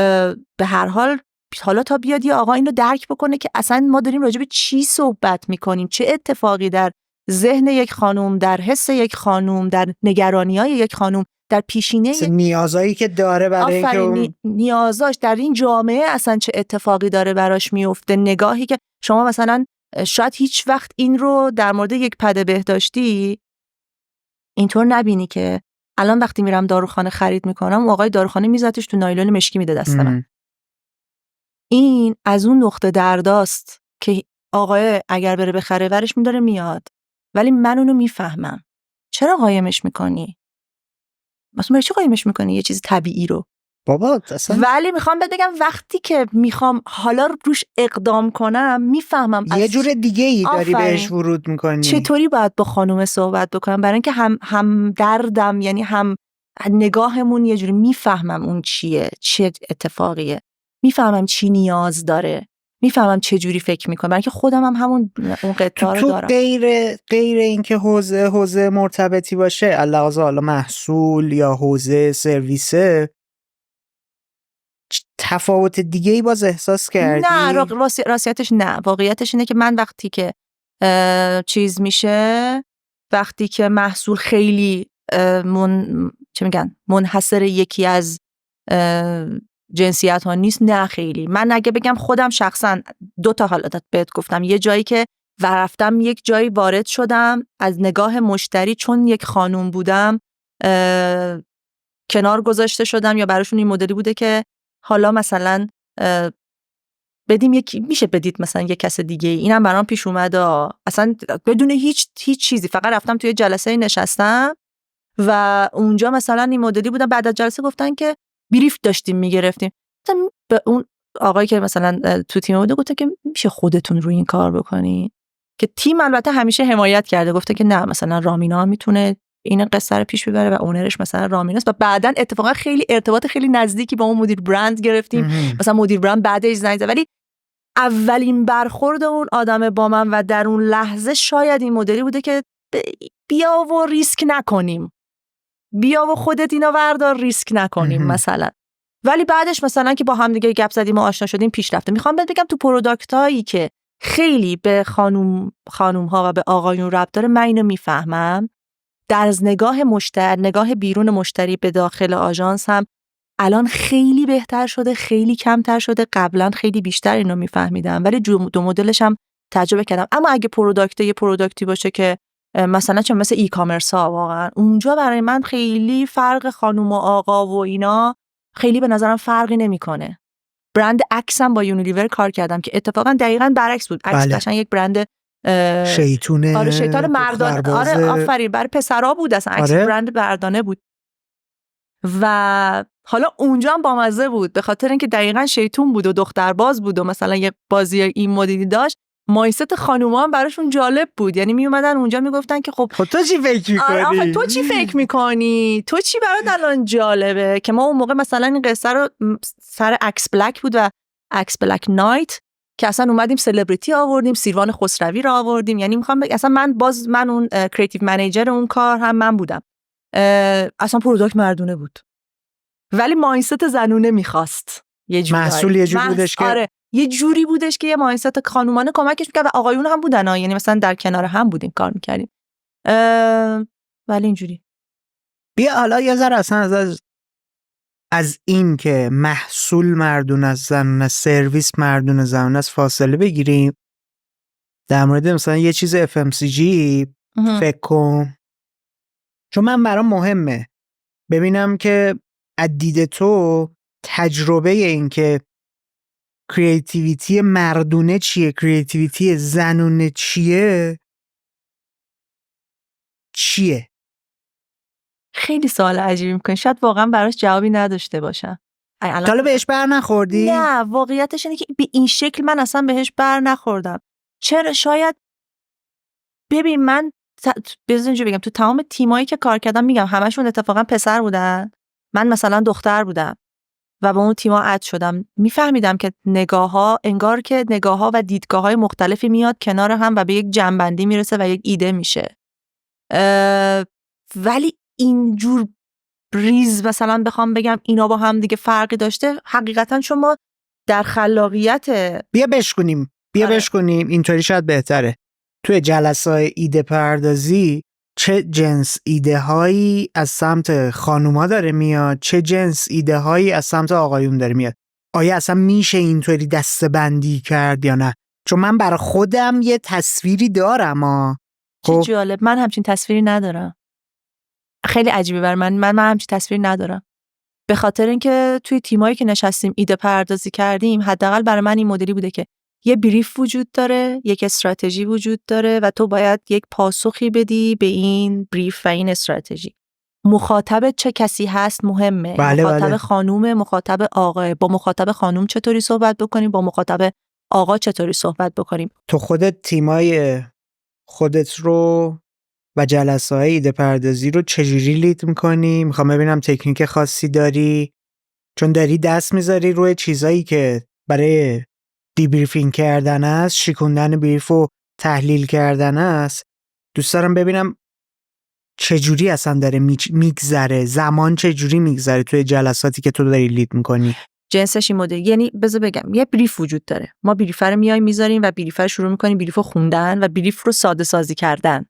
به هر حال حالا تا بیاد یه آقا اینو درک بکنه که اصلا ما داریم راجع به چی صحبت میکنیم، چه اتفاقی در ذهن یک خانوم، در حس یک خانوم، در نگرانی‌های یک خانوم، در پیشینه نیازایی که داره برای اینکه نیازاش در این جامعه اصلا چه اتفاقی داره براش میفته. نگاهی که شما مثلا شاید هیچ وقت این رو در مورد یک پد بهداشتی اینطور نبینی که الان وقتی میرم داروخانه خرید میکنم آقای داروخانه میذاتش تو نایلون مشکی میده دست من. این از اون نقطه درداست که آقای اگر بره بخره ورش میداره میاد، ولی من اونو میفهمم. چرا قایمش میکنی؟ مثلا چرا قایمش میکنی یه چیز طبیعی رو؟ بابا اصلا. ولی میخوام بگم وقتی که میخوام حالا روش اقدام کنم میفهمم یه جور دیگه ای داری بهش ورود میکنی. چطوری باید با خانومه صحبت بکنم برای اینکه هم دردم، یعنی هم نگاهمون یه جوری میفهمم اون چیه، چه اتفاقیه، میفهمم چی نیاز داره، میفهمم چه جوری فکر میکنم، برای اینکه خودم هم همون اون قطعه رو دارم. غیر اینکه حوزه مرتبطی باشه، علاوه حالا محصول یا حوزه سرویسه، تفاوت دیگه ای باز احساس کردی؟ نه راستیتش نه. واقعیتش اینه که من وقتی که چیز میشه، وقتی که محصول خیلی منحصر یکی از جنسیت ها نیست، نه خیلی. من اگه بگم خودم شخصا 2 تا حالت بهت گفتم، یه جایی که رفتم یک جایی وارد شدم از نگاه مشتری، چون یک خانوم بودم کنار گذاشته شدم، یا براشون این مدلی بوده که حالا مثلا بدیم میشه بدید مثلا یک کس دیگه. اینم برام پیش اومده اصلا بدون هیچ چیزی، فقط رفتم توی جلسه نشستم و اونجا مثلا این مدلی بودن، بعد از جلسه گفتن که بریف داشتیم میگرفتیم. به اون آقایی که مثلا تو تیم بوده گفت که میشه خودتون روی این کار بکنین. که تیم البته همیشه حمایت کرده، گفته که نه مثلا رامینا هم میتونه این قصه رو پیش ببره و اونرش مثلا رامیناست. و بعدن اتفاقا خیلی ارتباط خیلی نزدیکی با اون مدیر برند گرفتیم. مثلا مدیر برند بعدش زنگ زد، ولی اولین برخورد اون آدم با من و در اون لحظه شاید این مدلی بوده که بیا و ریسک نکنیم، بیا و خودت اینو وردار ریسک نکنیم مثلا. ولی بعدش مثلا که با هم دیگه گپ زدیم و آشنا شدیم پیش رفته. میخوام بهت بگم تو پروداکتایی که خیلی به خانوم ها و به آقایون ربط داره، من اینو میفهمم. در از نگاه مشتری، نگاه بیرون مشتری به داخل آژانس هم الان خیلی بهتر شده، خیلی کمتر شده. قبلا خیلی بیشتر اینو میفهمیدم، ولی دو مدلش هم تجربه کردم. اما اگه یه پروداکتی باشه که مثلا چون مثل ای کامرس ها، واقعا اونجا برای من خیلی فرق خانم و آقا و اینا خیلی به نظرم فرقی نمیکنه. برند اکس هم با یونیلیور کار کردم که اتفاقا دقیقاً برعکس بود. اکس قشنگ یک برند شیطونه، آره شیطان مردانه، آره آفرین، برای پسرا بود اصلا. اکس برند مردانه بود و حالا اونجا هم بامزه بود به خاطر اینکه دقیقاً شیطون بود و دخترباز بود و مثلا یه بازی این مدلی داشت. مایست خانوما هم براشون جالب بود، یعنی می اومدن اونجا میگفتن که خب تو چی فکر می‌کنی؟ تو چی فکر می‌کنی؟ تو چی برات الان جالبه؟ که ما اون موقع مثلا این قصه رو سر اکس بلک بود و اکس بلک نایت که اصلا اومدیم سلبریتی آوردیم، سیروان خسروی رو آوردیم. یعنی میخوام اصلا من اون کریتیو منیجر اون کار هم من بودم. اصلا پروداکت مردونه بود ولی مایندست زنونه میخواست. یه جوری محصول یه جوری بودش که آره یه جوری بودش که یه مایندست خانومانه کمکش میکرد و آقایون هم بودن ها. یعنی مثلا در کنار هم بودیم کار میکردیم. ولی اینجوری. بیا حالا یه ذره اصلا از این که محصول مردونه است، زنونه، سرویس مردونه، زنونه است فاصله بگیریم. در مورد مثلا یه چیز FMCG فکر کن، چون من برام مهمه ببینم که از دید تو تجربه این که کریتیویتی مردونه چیه، کریتیویتی زنونه چیه. خیلی سوال عجیبی میکنی، شاید واقعا براش جوابی نداشته باشم. حالا بهش بر نخوردی؟ نه واقعیتش اینه که به این شکل من اصلا بهش بر نخوردم. چرا؟ شاید ببین من اینجوری بگم تو تمام تیمایی که کار کردم میگم همشون اتفاقا پسر بودن، من مثلا دختر بودم و با اون تیما اد شدم. میفهمیدم که انگار که نگاه‌ها و دیدگاه‌های مختلفی میاد کنار هم و به یک جنبندی میرسه و یک ایده میشه. ولی اینجور ریز مثلا بخوام بگم اینا با هم دیگه فرقی داشته، حقیقتا چون ما در خلاقیت بیا بشکنیم اینطوری شاید بهتره. توی جلسه‌های ایده پردازی چه جنس ایده هایی از سمت خانوما داره میاد، چه جنس ایده هایی از سمت آقایون داره میاد؟ آیا اصلا میشه اینطوری دسته‌بندی کرد یا نه؟ چون من برای خودم یه تصویری دارم. چه جالب، من همچین تصویری ندارم. خیلی عجیبه برای من همچین تصویری ندارم. به خاطر اینکه توی تیمایی که نشستیم ایده پردازی کردیم، حداقل برای من این مدلی بوده که یه بریف وجود داره، یک استراتژی وجود داره و تو باید یک پاسخی بدی به این بریف و این استراتژی. مخاطب چه کسی هست مهمه. مخاطب خانومه، مخاطب آقاه. با مخاطب خانوم چطوری صحبت بکنیم، با مخاطب آقا چطوری صحبت بکنیم. تو خودت تیمای خودت رو و جلسه‌های ایده پردازی رو چجوری لید می‌کنی؟ میخوام ببینم تکنیک خاصی داری، چون داری دست میذاری روی چیزایی که برای دیبریفینگ کردن است، شیکوندن بریف و تحلیل کردن است. دوست دارم ببینم چجوری اصلا داره میگذره، زمان چجوری میگذره توی جلساتی که تو داری لید میکنی. جنسش این مدل، یعنی بذار بگم یه بریف وجود داره، ما بریف رو میایم میذاریم و بریف رو شروع میکنیم بریف رو خوندن و بریف رو ساده سازی کردن.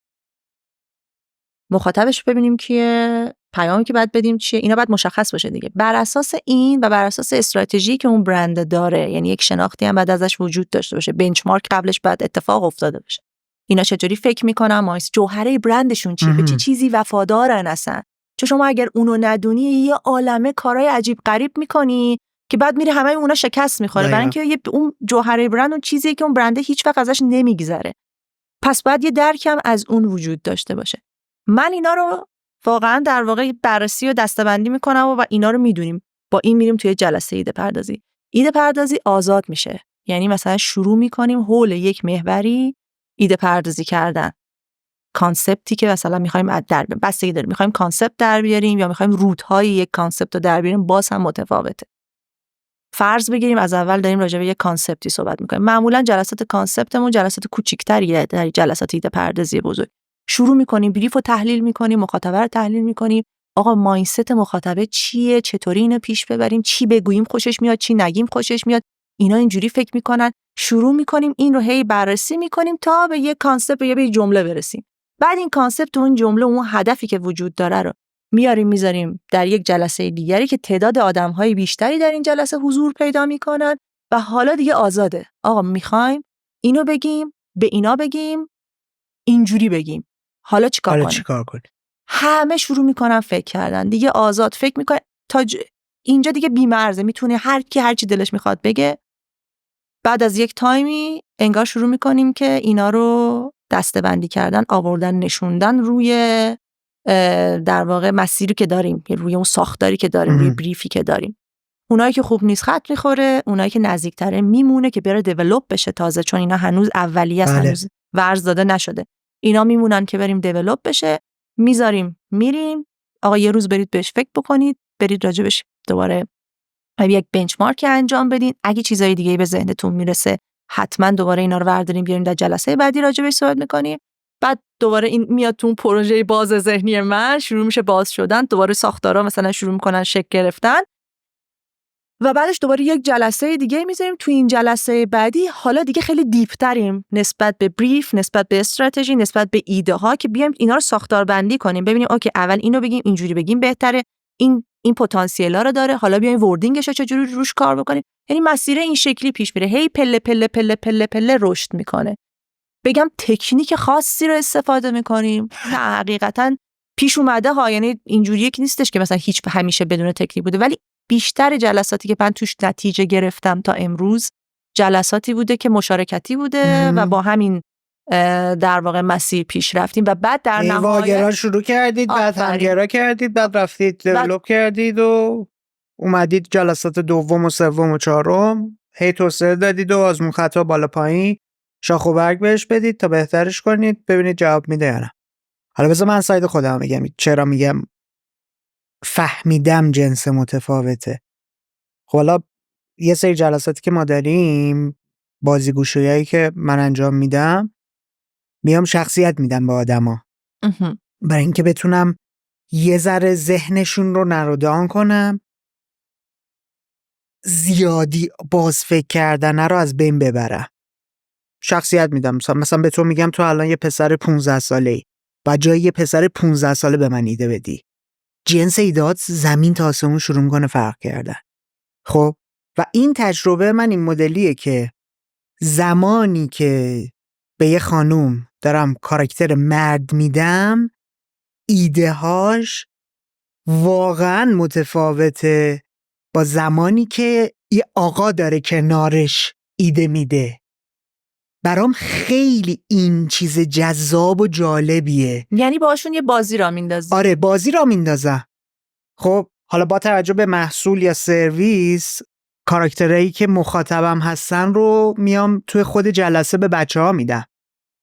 مخاطبش ببینیم که پیامی که باید بدیم چیه، اینا باید مشخص باشه دیگه. بر اساس این و بر اساس استراتژی که اون برند داره، یعنی یک شناختی هم بعد ازش وجود داشته باشه، بنچمارک قبلش بعد اتفاق افتاده باشه. اینا چطوری فکر میکنن، مایس جوهره برندشون چیه، به چه چیزی وفادارن اصلا. چون شما اگر اونو ندونی یه عالمه کارهای عجیب غریب میکنی که بعد میره همه اونا شکست میخوره، برای اینکه اون جوهره برند اون چیزیه که اون برنده هیچ وقت ازش نمیگذره. پس بعد یه درکم از اون وجود داشته باشه. من اینا رو واقعا در واقع بررسی و دسته‌بندی میکنم و اینا رو میدونیم. با این میریم توی جلسه ایده پردازی. ایده پردازی آزاد میشه. یعنی مثلا شروع میکنیم حول یک محوری ایده پردازی کردن، کانسپتی که مثلا می‌خوایم در بستگی داره می‌خوایم کانسپت در بیاریم یا می‌خوایم روت‌های یک کانسپت رو در بیاریم، باز هم متفاوته. فرض بگیریم از اول داریم راجع به یک کانسپتی صحبت می‌کنیم. معمولاً جلسات کانسپتمون جلسات کوچیک‌تریه در جلسات ایده پردازی بزرگ. شروع می‌کنیم بریف رو تحلیل می‌کنیم، مخاطبه رو تحلیل می‌کنیم. آقا مایندست مخاطبه چیه؟ چطوری اینو پیش ببریم؟ چی بگوییم خوشش میاد، چی نگیم خوشش میاد؟ اینا اینجوری فکر می‌کنن. شروع می‌کنیم این رو هی بررسی می‌کنیم تا به یک کانسپت یا به یک جمله برسیم. بعد این کانسپت و اون جمله و اون هدفی که وجود داره رو میاریم میذاریم در یک جلسه دیگری که تعداد آدم‌های بیشتری در این جلسه حضور پیدا میکنن و حالا دیگه آزاده. آقا میخوایم اینو بگیم، به اینا بگیم، اینجوری بگیم. حالا چیکار کنیم؟ همه شروع میکنن فکر کردن. دیگه آزاد فکر میکنه تا اینجا دیگه بی‌مرزه، میتونه هر کی هر چی دلش میخواد بگه. بعد از یک تایمی انگار شروع میکنیم که اینا رو دسته‌بندی کردن، آوردن، نشوندن روی در واقع مسیری که داریم، روی اون ساختاری که داریم، روی بریفی که داریم. اونایی که خوب نیست خط میخوره، اونایی که نزدیک‌تره میمونه که بره دیولپ بشه تازه، چون اینا هنوز اولیه است، هنوز ورز داده نشده. اینا میمونن که بریم دیولپ بشه، میذاریم میریم. آقا یه روز برید بهش فکر بکنید، برید راجبش دوباره یک بنچمارک انجام بدین. اگه چیزای دیگه به ذهنتون میرسه حتما دوباره اینا رو برداریم بیاریم در جلسه بعدی راجبش صحبت می‌کنیم. بعد دوباره این میاد تو پروژه باز ذهنی من، شروع میشه باز شدن، دوباره ساختارا مثلا شروع میکنن شکل گرفتن و بعدش دوباره یک جلسه دیگه میذاریم. تو این جلسه بعدی حالا دیگه خیلی دیپ تریم نسبت به بریف، نسبت به استراتژی، نسبت به ایده ها، که بیایم اینا رو ساختار بندی کنیم، ببینیم اوکی اول اینو بگیم، اینجوری بگیم بهتره، این پتانسیل ها رو داره، حالا بیایم وردینگش رو چجوری روش کار بکنیم. یعنی مسیر این شکلی پیش میره، هی پله پله پله پله پله رشد میکنه. بگم تکنیک خاصی رو استفاده میکنیم؟ نه، حقیقتا پیش اومده ها، یعنی اینجوریه که نیستش که مثلا هیچ همیشه بدون تکنیک بوده، ولی بیشتر جلساتی که من توش نتیجه گرفتم تا امروز جلساتی بوده که مشارکتی بوده و با همین در واقع مسیر پیش رفتیم و بعد در نهایت شروع کردید، بعد همگرا کردید، بعد رفتید دیولپ کردید و اومدید جلسات دوم و سوم و چهارم هی توسعه دادید و آزمون خطا بالا پایین شاخ و برگ بهش بدید تا بهترش کنید، ببینید جواب میده یا نه. حالا بذار من ساید خودم میگم چرا میگم فهمیدم جنس متفاوته. خب حالا یه سری جلساتی که ما داریم، بازیگوشیایی که من انجام میدم، میام شخصیت میدم به آدما برای اینکه بتونم یه ذره ذهنشون رو نرودان کنم، زیادی باز فکر کردن رو از بین ببرم. شخصیت میدم، مثلا به تو میگم تو الان یه پسر 15 ساله‌ای، بعد جای یه پسر 15 ساله به من ایده بدی، جنس ایده‌هات زمین تا آسمون شروع می‌کنه فرق کردن. خب و این تجربه من این مدلیه که زمانی که به یه خانوم دارم کاراکتر مرد میدم، ایده‌هاش واقعا متفاوته با زمانی که یه آقا داره کنارش ایده میده. برام خیلی این چیز جذاب و جالبیه. یعنی باشون یه بازی را میندازی؟ آره بازی را میندازم. خب حالا با توجه به محصول یا سرویس، کاراکترهایی که مخاطبم هستن رو میام توی خود جلسه به بچه‌ها میدم،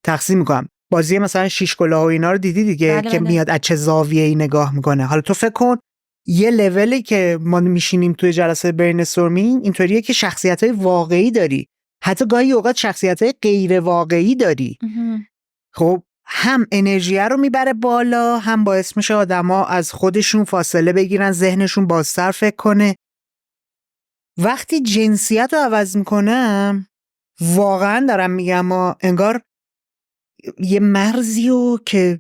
تقسیم میکنم. بازی مثلا شیش کلاه و اینا رو دیدی دیگه، بله که میاد از چه زاویه‌ای نگاه میکنه. حالا تو فکر کن یه لولی که ما میشینیم توی جلسه برینستورمینگ اینطوریه که شخصیت‌های واقعی داری، حتی گاهی اوقات شخصیت‌های غیر واقعی داری. خب هم انرژی رو میبره بالا، هم باعث میشه آدما از خودشون فاصله بگیرن، ذهنشون بازتر فکر کنه. وقتی جنسیت رو عوض میکنم، واقعا دارم میگم انگار یه مرزیو که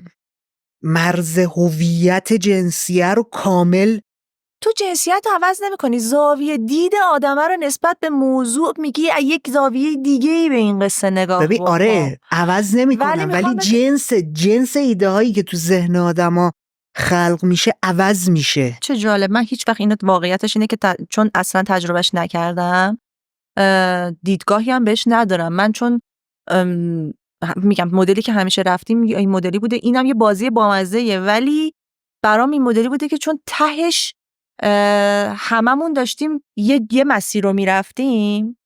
مرز هویت جنسیه رو کامل. تو جنسیت عوض نمی‌کنی، زاویه دید آدمه رو نسبت به موضوع میگی یک زاویه دیگه‌ای به این قصه نگاه ببین آره عوض نمی‌کنم، ولی جنس ایده هایی که تو ذهن آدما خلق میشه عوض میشه. چه جالب. من هیچ وقت اینو واقعیتش اینه که چون اصلا تجربهش نکردم، دیدگاهی هم بهش ندارم. من چون میگم مدلی که همیشه رفتیم این مدلی بوده، اینم یه بازی بامزه‌ایه، ولی برام این مدلی بوده که چون تهش هممون داشتیم یه مسیر رو میرفتیم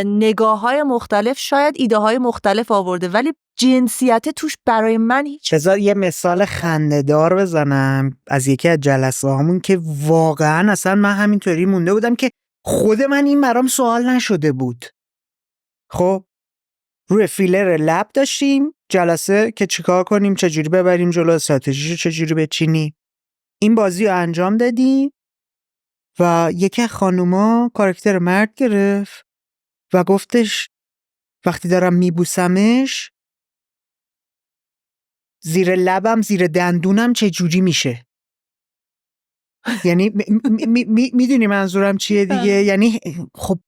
نگاه‌های مختلف شاید ایده‌های مختلف آورده، ولی جنسیت توش برای من هیچ. بذار یه مثال خنده‌دار بزنم از یکی از جلسه هامون که واقعا اصلا من همینطوری مونده بودم که خود من این برام سوال نشده بود. خب روی فیلر لب داشتیم جلسه که چیکار کنیم، چجوری ببریم جلو، استراتژیشو چجوری بچینیم. این بازی رو انجام دادیم و یکی خانوما کاراکتر مرد گرفت و گفتش وقتی دارم میبوسمش زیر لبم زیر دندونم چه جوری میشه. یعنی میدونی منظورم چیه دیگه؟ یعنی خب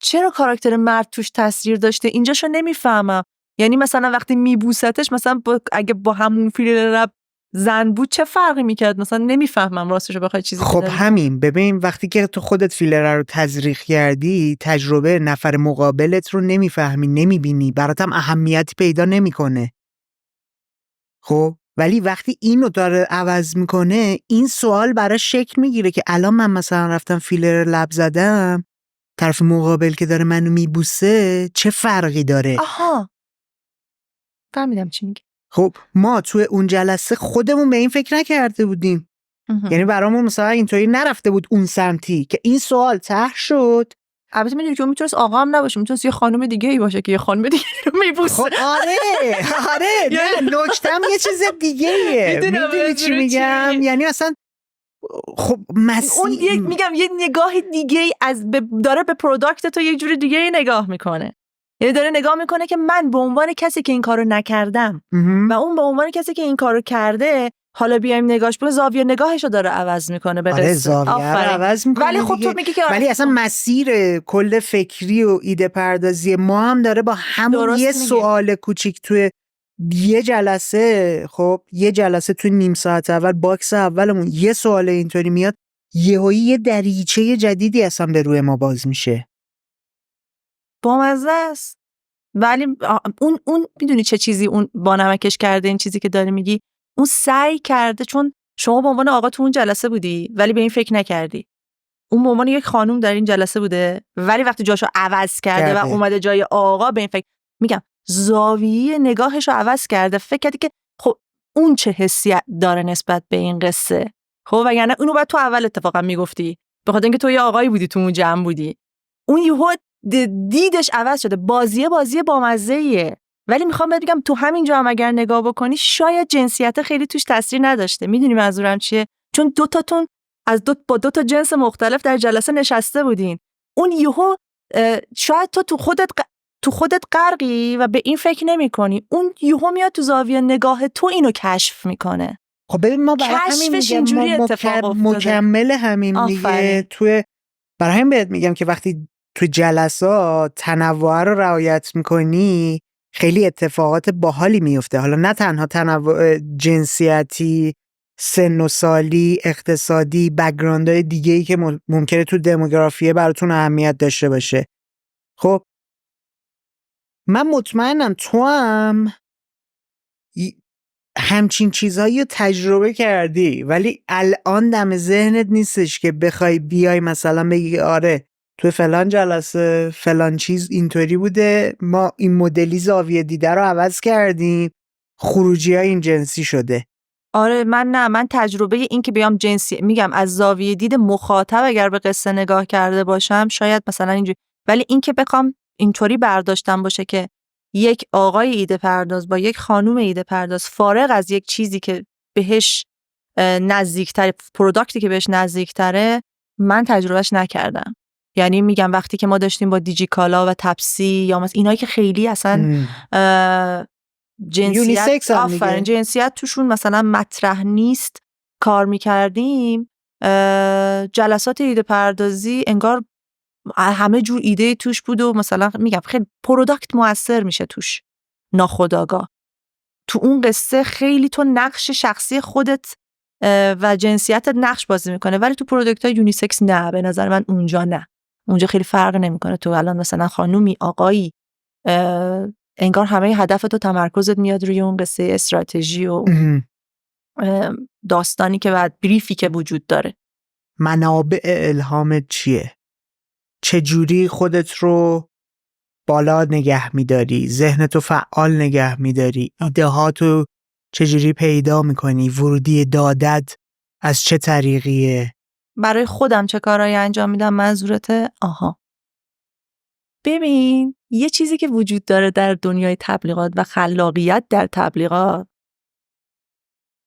چرا کاراکتر مرد توش تاثیر داشته اینجاشو نمیفهمم. یعنی مثلا وقتی میبوستش مثلا اگه با همون فیلر لب زن بود چه فرقی میکرد؟ مثلا نمیفهمم راستشو بخوای چیزی. خب همین ببین وقتی که تو خودت فیلر رو تزریق کردی تجربه نفر مقابلت رو نمیفهمی، نمیبینی، براتم اهمیتی پیدا نمیکنه. خب ولی وقتی اینو داره عوض میکنه این سوال برای شکل میگیره که الان من مثلا رفتم فیلر لب زدم، طرف مقابل که داره منو میبوسه چه فرقی داره؟ آها فهمیدم چی میگی. خب ما توی اون جلسه خودمون به این فکر نکرده بودیم. یعنی برامون مثلا اینطوری نرفته بود اون سمتی که این سوال طرح شد. البته میدونی که اون میتونست آقا هم نباشه، میتونست یه خانم دیگه ای باشه که یه خانم دیگه رو میبوسه. خب آره نه نکتم یه چیز دیگه میدونی چی میگم؟ یعنی اصلا خب اون میگم یه نگاه دیگه داره به پروداکت تو یه جوری دیگه نگاه میکنه. یعنی داره نگاه میکنه که من به عنوان کسی که این کارو نکردم و اون به عنوان کسی که این کارو کرده حالا بیایم نگاش کنیم، زاویه نگاهشو داره عوض میکنه به قصه. زاویه رو عوض میکنه. ولی خب تو میگی که ولی اصلا مسیر کل فکری و ایده پردازی ما هم داره با همون یه سوال کوچیک توی یه جلسه، خب یه جلسه توی نیم ساعت اول باکس اولمون یه سوال اینطوری میاد یهویی یه دریچه جدیدی اصلا به روی ما باز میشه. بامزه است. ولی اون میدونی چه چیزی اون با نمکش کرده این چیزی که داری میگی؟ اون سعی کرده، چون شما به عنوان آقا تو اون جلسه بودی ولی به این فکر نکردی. اون به عنوان یک خانوم در این جلسه بوده ولی وقتی جاشو عوض کرده و اومده جای آقا به این فکر، میگم زاویه نگاهشو عوض کرده، فکر کردی که خب اون چه حسی داره نسبت به این قصه. خب وگرنه اونو بعد تو اول اتفاقا میگفتی به خاطر اینکه تو یه آقایی بودی تو اون جمع بودی. اون یهو دیدش عوض شده. بازی بامزه‌ایه. ولی میخوام بهت بگم تو همین جا هم اگر نگاه بکنی شاید جنسیت خیلی توش تاثیر نداشته. میدونی منظورم چیه؟ چون دوتاتون با دو تا جنس مختلف در جلسه نشسته بودین. اون یهو شاید تو خودت غرقی و به این فکر نمی‌کنی. اون یهو میاد تو زاویه نگاه تو اینو کشف میکنه. خب ببین ما برای همین مکمل همین دیگه برای همین بهت میگم که وقتی تو جلسات تنوع رو رعایت میکنی خیلی اتفاقات باحالی میفته. حالا نه تنها تنوع جنسیتی، سن و سالی، اقتصادی، بک‌گراندهای دیگه‌ای که ممکنه تو دموگرافی براتون اهمیت داشته باشه. خب من مطمئنم تو هم همچین چیزهایی رو تجربه کردی ولی الان دم ذهنت نیستش که بخوای بیای مثلا بگی آره تو فلان جلسه فلان چیز اینطوری بوده، ما این مدلی زاویه دیده رو عوض کردیم، خروجی ها این جنسی شده. آره من تجربه این که بیام جنسی میگم از زاویه دید مخاطب اگر به قصه نگاه کرده باشم شاید مثلا اینجوری، ولی این که بخوام اینطوری برداشتم باشه که یک آقای ایده پرداز با یک خانوم ایده پرداز فارغ از یک چیزی که بهش نزدیکتره، پروداکتی که بهش نزدیکتره، من تجربهش نکردم. یعنی میگم وقتی که ما داشتیم با دیجیکالا و تپسی یا مثلا اینایی که خیلی اصلا جنسیت توشون مثلا مطرح نیست کار میکردیم، جلسات ایده پردازی انگار همه جور ایده توش بود و مثلا میگم خیلی پروداکت مؤثر میشه توش ناخودآگاه. تو اون قصه خیلی تو نقش شخصی خودت و جنسیتت نقش بازی میکنه، ولی تو پروداکت های یونیسکس نه، به نظر من اونجا خیلی فرق نمیکنه. تو الان مثلا خانومی آقایی انگار همه هدفت و تمرکزت میاد روی اون قصه استراتژی و داستانی که بعد بریفی که وجود داره. منابع الهامت چیه؟ چجوری خودت رو بالا نگه میداری، ذهنتو فعال نگه میداری، ایدهاتو چجوری پیدا میکنی، ورودی دادت از چه طریقیه. برای خودم چه کارهایی انجام میدم منظورته؟ آها. ببین یه چیزی که وجود داره در دنیای تبلیغات و خلاقیت در تبلیغات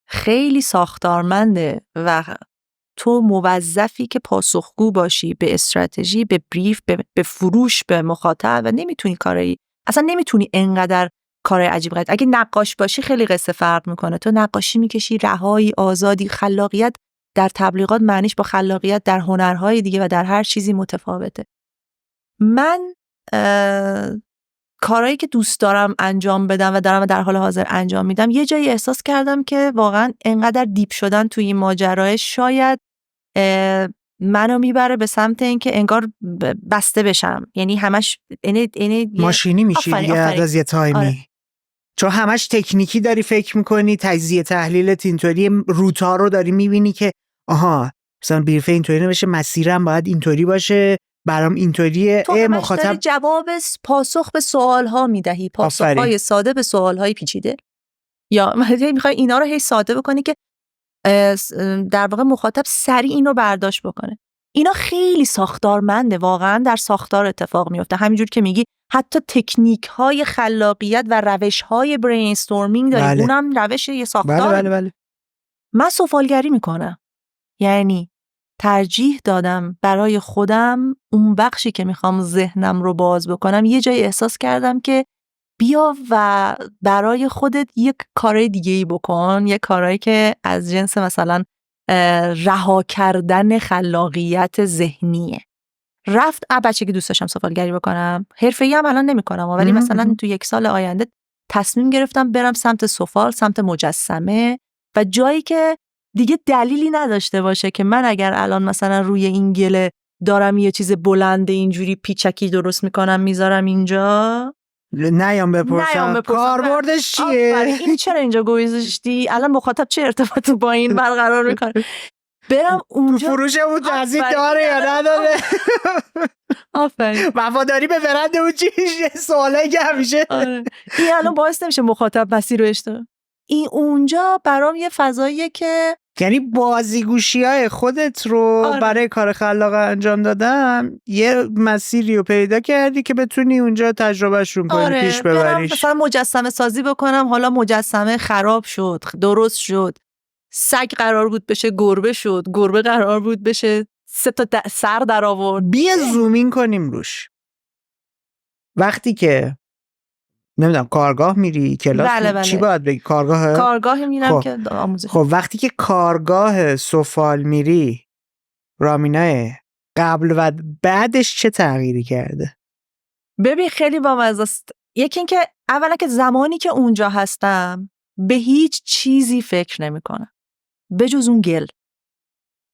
خیلی ساختارمنده و تو موظفی که پاسخگو باشی به استراتژی، به بریف، به فروش به مخاطب و نمیتونی کاری اصلا نمیتونی انقدر کار عجیب غریب. اگه نقاش باشی خیلی قصه فرق میکنه. تو نقاشی میکشی، رهایی، آزادی. خلاقیت در تبلیغات معنیش با خلاقیت در هنرهای دیگه و در هر چیزی متفاوته. من کارهایی که دوست دارم انجام بدم و دارم در حال حاضر انجام میدم، یه جایی احساس کردم که واقعا انقدر دیپ شدن توی این ماجرای شاید منو میبره به سمت این که انگار بسته بشم. یعنی همش ماشینی میشی دیگه از یه تایمی. آره. چون همش تکنیکی داری فکر میکنی، تجزیه تحلیلت اینطوری، روتا رو داری میبینی که آها مثلا بیرف اینطوری نمیشه، مسیرم باید اینطوری باشه، برام اینطوریه. تو همش مخاطب داری پاسخ به سوالها میدهی، پاسخهای ساده به سوالهای پیچیده. یا میخوای اینا رو هی ساده بکنی که در واقع مخاطب سریع این رو برداشت بکنه. اینا خیلی ساختارمنده، واقعا در ساختار اتفاق میفته. همینجور که میگی حتی تکنیک های خلاقیت و روش های برین استورمینگ داری. بله. اونم روش یه ساختار. بله. من سفالگری میکنم، یعنی ترجیح دادم برای خودم اون بخشی که میخوام ذهنم رو باز بکنم. یه جای احساس کردم که بیا و برای خودت یک کار دیگه‌ای بکن، یک کارایی که از جنس مثلا رها کردن خلاقیت ذهنیه. بچه که دوست داشتم سفالگری بکنم، حرفه‌ای هم الان نمی‌کنم، ولی مثلا تو 1 سال آینده تصمیم گرفتم برم سمت سفال، سمت مجسمه و جایی که دیگه دلیلی نداشته باشه که من اگر الان مثلا روی این گله دارم یه چیز بلند اینجوری پیچکی درست میکنم میذارم اینجا، نیام بپرسم کاربردش چیه؟ این چرا اینجا گذاشتی؟ الان مخاطب چه ارتباطی با این برقرار میکنه؟ برم اونجا فروشمون تزیید داره یا نداره؟ آفرین. وفاداری به برند اون چیه؟ سواله که همیشه این الان باعث نمیشه مخاطب مسیر رو اشتباه. این اونجا برام یه فضاییه که یعنی بازیگوشی‌های خودت رو برای کار خلاق انجام دادن یه مسیری رو پیدا کردی که بتونی اونجا تجربهشون کنی، پیش ببریش. مثلا مجسمه سازی بکنم، حالا مجسمه خراب شد، درست شد، سگ قرار بود بشه گربه شد، گربه قرار بود بشه 3 تا سر در آورد. بیا زومین کنیم روش. وقتی که نمیدونم کارگاه میری کلاس، بله. چی باید بگی؟ کارگاه میرم که آموزش. خب وقتی که کارگاه سفال میری، رامینای قبل و بعدش چه تغییری کرده؟ ببین خیلی بامزه است. یکی این که اولا که زمانی که اونجا هستم به هیچ چیزی فکر نمی‌کنم بجز اون گل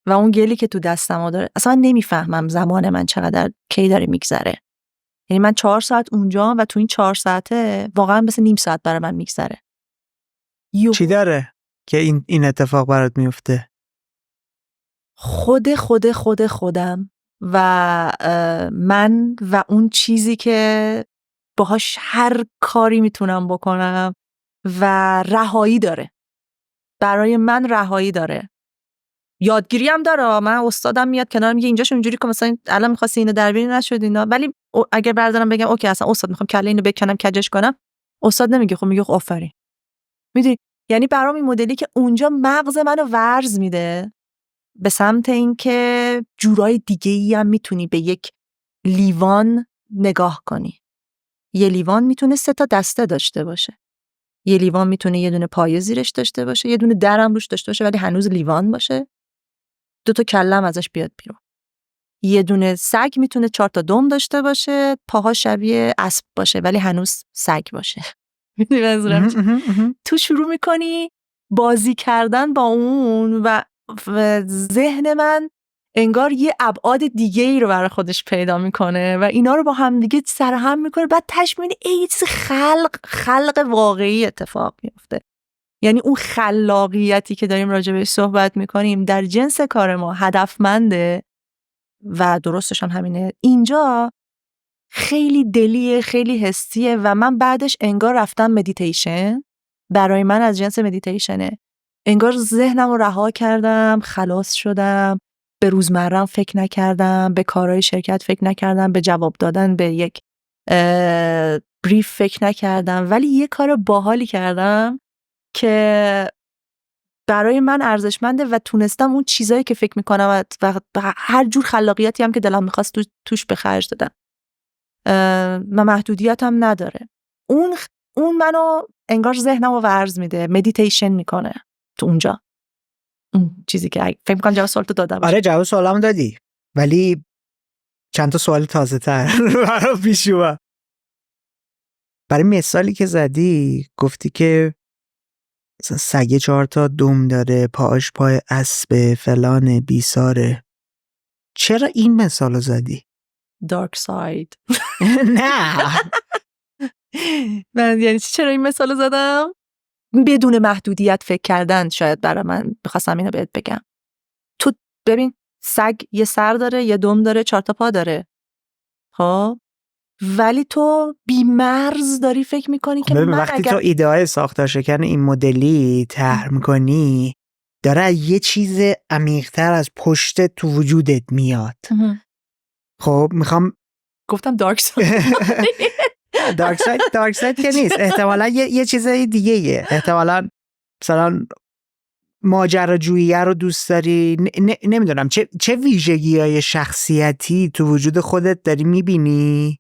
و اون گلی که تو دستم داره. اصلا من نمیفهمم زمان من چقدر کی داره میگذره. یعنی من 4 ساعت اونجا و تو این 4 ساعته واقعا مثل نیم ساعت برای من میگذره. چی داره که این اتفاق برات میفته؟ خودم و من و اون چیزی که باهاش هر کاری میتونم بکنم و رهایی داره. برای من رهایی داره. یادگیری هم داره. من استادم میاد کنارم میگه اینجاش اونجوری که مثلا الان می‌خواستی اینو دربینی نشد اینا، ولی اگه بردارم بگم اوکی اصلا استاد میخوام کله اینو بکنم کجش کنم، استاد نمیگه، خب میگه آفرین. میدونی یعنی برام این مدلی که اونجا مغز منو ورز میده به سمت این که جورای دیگه‌ای هم میتونی به یک لیوان نگاه کنی. یه لیوان میتونه 3 تا دسته داشته باشه. یه لیوان میتونه یه دونه پایه زیرش داشته باشه، یه دونه درم روش داشته باشه ولی هنوز لیوان باشه. 2 تا کلم ازش بیاد بیرون. یه دونه سگ میتونه 4 تا دم داشته باشه، پاها شبیه اسب باشه ولی هنوز سگ باشه. میدونی منظورم؟ تو شروع میکنی بازی کردن با اون و ذهن من انگار یه ابعاد دیگه ای رو برای خودش پیدا میکنه و اینا رو با هم دیگه سرهم میکنه. بعد تشمیل یه چیز خلق واقعی اتفاق میفته. یعنی اون خلاقیتی که داریم راجع بهش صحبت میکنیم در جنس کار ما هدفمنده و درستش هم همینه. اینجا خیلی دلیه، خیلی حسیه و من بعدش انگار رفتم مدیتیشن. برای من از جنس مدیتیشنه. انگار ذهنم رو رها کردم، خلاص شدم، به روزمره‌ام فکر نکردم، به کارهای شرکت فکر نکردم، به جواب دادن به یک بریف فکر نکردم، ولی یه کار باحالی کردم که برای من ارزشمنده و تونستم اون چیزایی که فکر میکنم و هر جور خلاقیتی هم که دلم میخواست توش به خرج دادم و محدودیت هم نداره. اون منو انگار ذهنم رو ورز میده، مدیتیشن میکنه تو اونجا. اون چیزی که فکر میکنم جواب سوالتو دادم. آره جواب سوالمو دادی، ولی چند تا سوال تازه تر برای پیش اومد. برای مثالی که زدی گفتی که سگه 4 تا دم داره، پاش پای اسب، فلان بیساره. چرا این مثالو زدی؟ دارک ساید. نه من یعنی چرا این مثالو زدم؟ بدون محدودیت فکر کردن شاید برای من بخواستم اینو بهت بگم. تو ببین سگ یه سر داره، یه دم داره، 4 تا پا داره. خب ولی تو بی‌مرز داری فکر میکنی که من وقتی تو ایده های ساختار شکن این مدلی طرح میکنی داره یه چیز عمیق‌تر از پشت تو وجودت میاد. خب میخوام گفتم دارک ساید. دارک ساید که نیست، احتمالا یه چیزای دیگه یه. احتمالا مثلا ماجراجویی رو دوست داری، نمیدونم چه ویژگی‌های شخصیتی تو وجود خودت داری میبینی.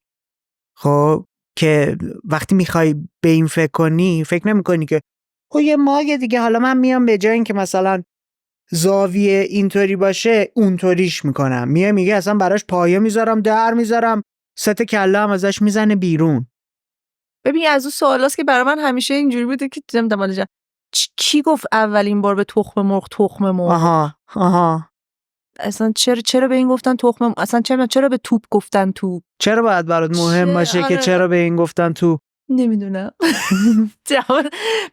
خب که وقتی میخوای به این فکر نمی کنی که یه ماگه دیگه، حالا من میام به جای این که مثلا زاویه اینطوری باشه اونطوریش میکنم، میگه اصلا براش پایه میذارم، در میذارم، ست کله هم ازش میزنه بیرون. ببین از اون سوالاست که برای من همیشه اینجوری بوده که نمیدونم کی گفت اولین بار به تخم مرغ. آها اصلا چرا به این گفتن تخم، اصلا چرا به توپ گفتن توپ؟ چرا باید برات مهم باشه که چرا به این گفتن توپ؟ نمیدونم.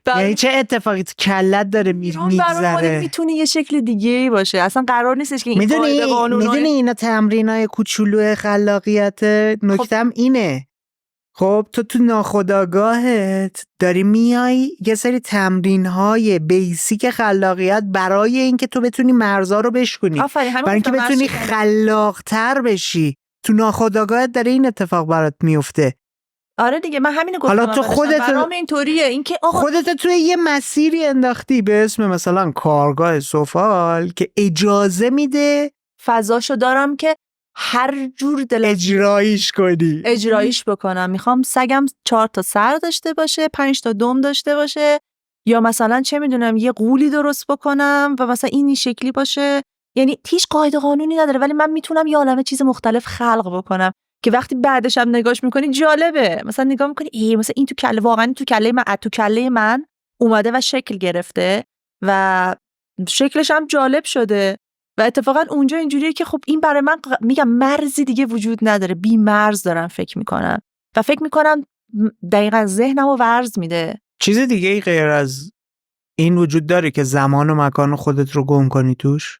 یعنی چه اتفاقی تو کلت داره میگذره؟ میتونه یه شکل دیگه باشه، اصلا قرار نیستش که این قاعده قانونای میدونی اینا تمرینای کوچولو خلاقیت. نکتم اینه خب تو ناخودآگاهت داری میای یه سری تمرین‌های بیسیک خلاقیت برای اینکه تو بتونی مرزا رو بشکنی، برای اینکه بتونی خلاق‌تر بشی. تو ناخودآگاهت داره این اتفاق برات میفته. آره دیگه، من همینو گفتم. حالا تو برام اینطوریه، اینکه خودت توی یه مسیری انداختی به اسم مثلا کارگاه سفال که اجازه میده فضاشو دارم که هر جور دل اجرایش بکنم. میخوام سگم 4 تا سر داشته باشه، 5 تا دم داشته باشه، یا مثلا چه میدونم یه قولی درست بکنم و مثلا این شکلی باشه. یعنی هیچ قاعده قانونی نداره، ولی من میتونم یه عالمه چیز مختلف خلق بکنم که وقتی بعدش هم نگاش میکنی جالبه. مثلا نگاه میکنی مثلا این تو کله، واقعا تو کله من اومده و شکل گرفته و شکلش هم جالب شده و اتفاقا اونجا اینجوریه که خب این برای من میگم مرزی دیگه وجود نداره، بی مرز دارم فکر میکنم و فکر میکنم دقیقاً ذهنمو ورز میده. چیز دیگه ای غیر از این وجود داره که زمان و مکان خودت رو گم کنی توش؟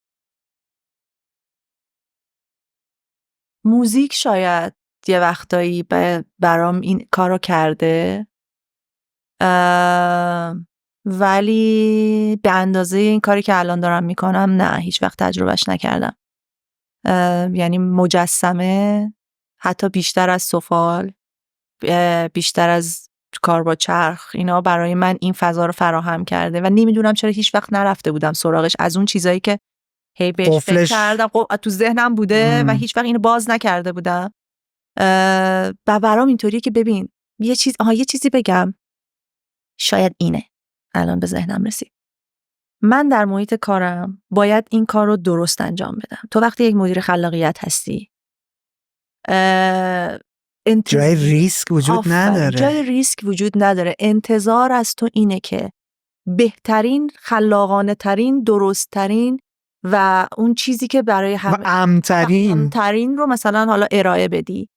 موزیک شاید یه وقتایی برام این کارو کرده، ولی به اندازه این کاری که الان دارم میکنم نه، هیچ وقت تجربهش نکردم. یعنی مجسمه حتی بیشتر از سفال، بیشتر از کار با چرخ، اینا برای من این فضا رو فراهم کرده و نمیدونم چرا هیچ وقت نرفته بودم سراغش. از اون چیزایی که هی بهش فکر کردم تو ذهنم بوده و هیچ وقت اینو باز نکرده بودم. و برام اینطوریه که ببین یه چیزی بگم، شاید اینه الان به ذهنم رسید. من در محیط کارم باید این کار رو درست انجام بدم. تو وقتی یک مدیر خلاقیت هستی جای ریسک وجود نداره. جای ریسک وجود نداره. انتظار از تو اینه که بهترین، خلاقانه ترین، درست ترین و اون چیزی که برای همه امترین رو مثلا حالا ارائه بدی،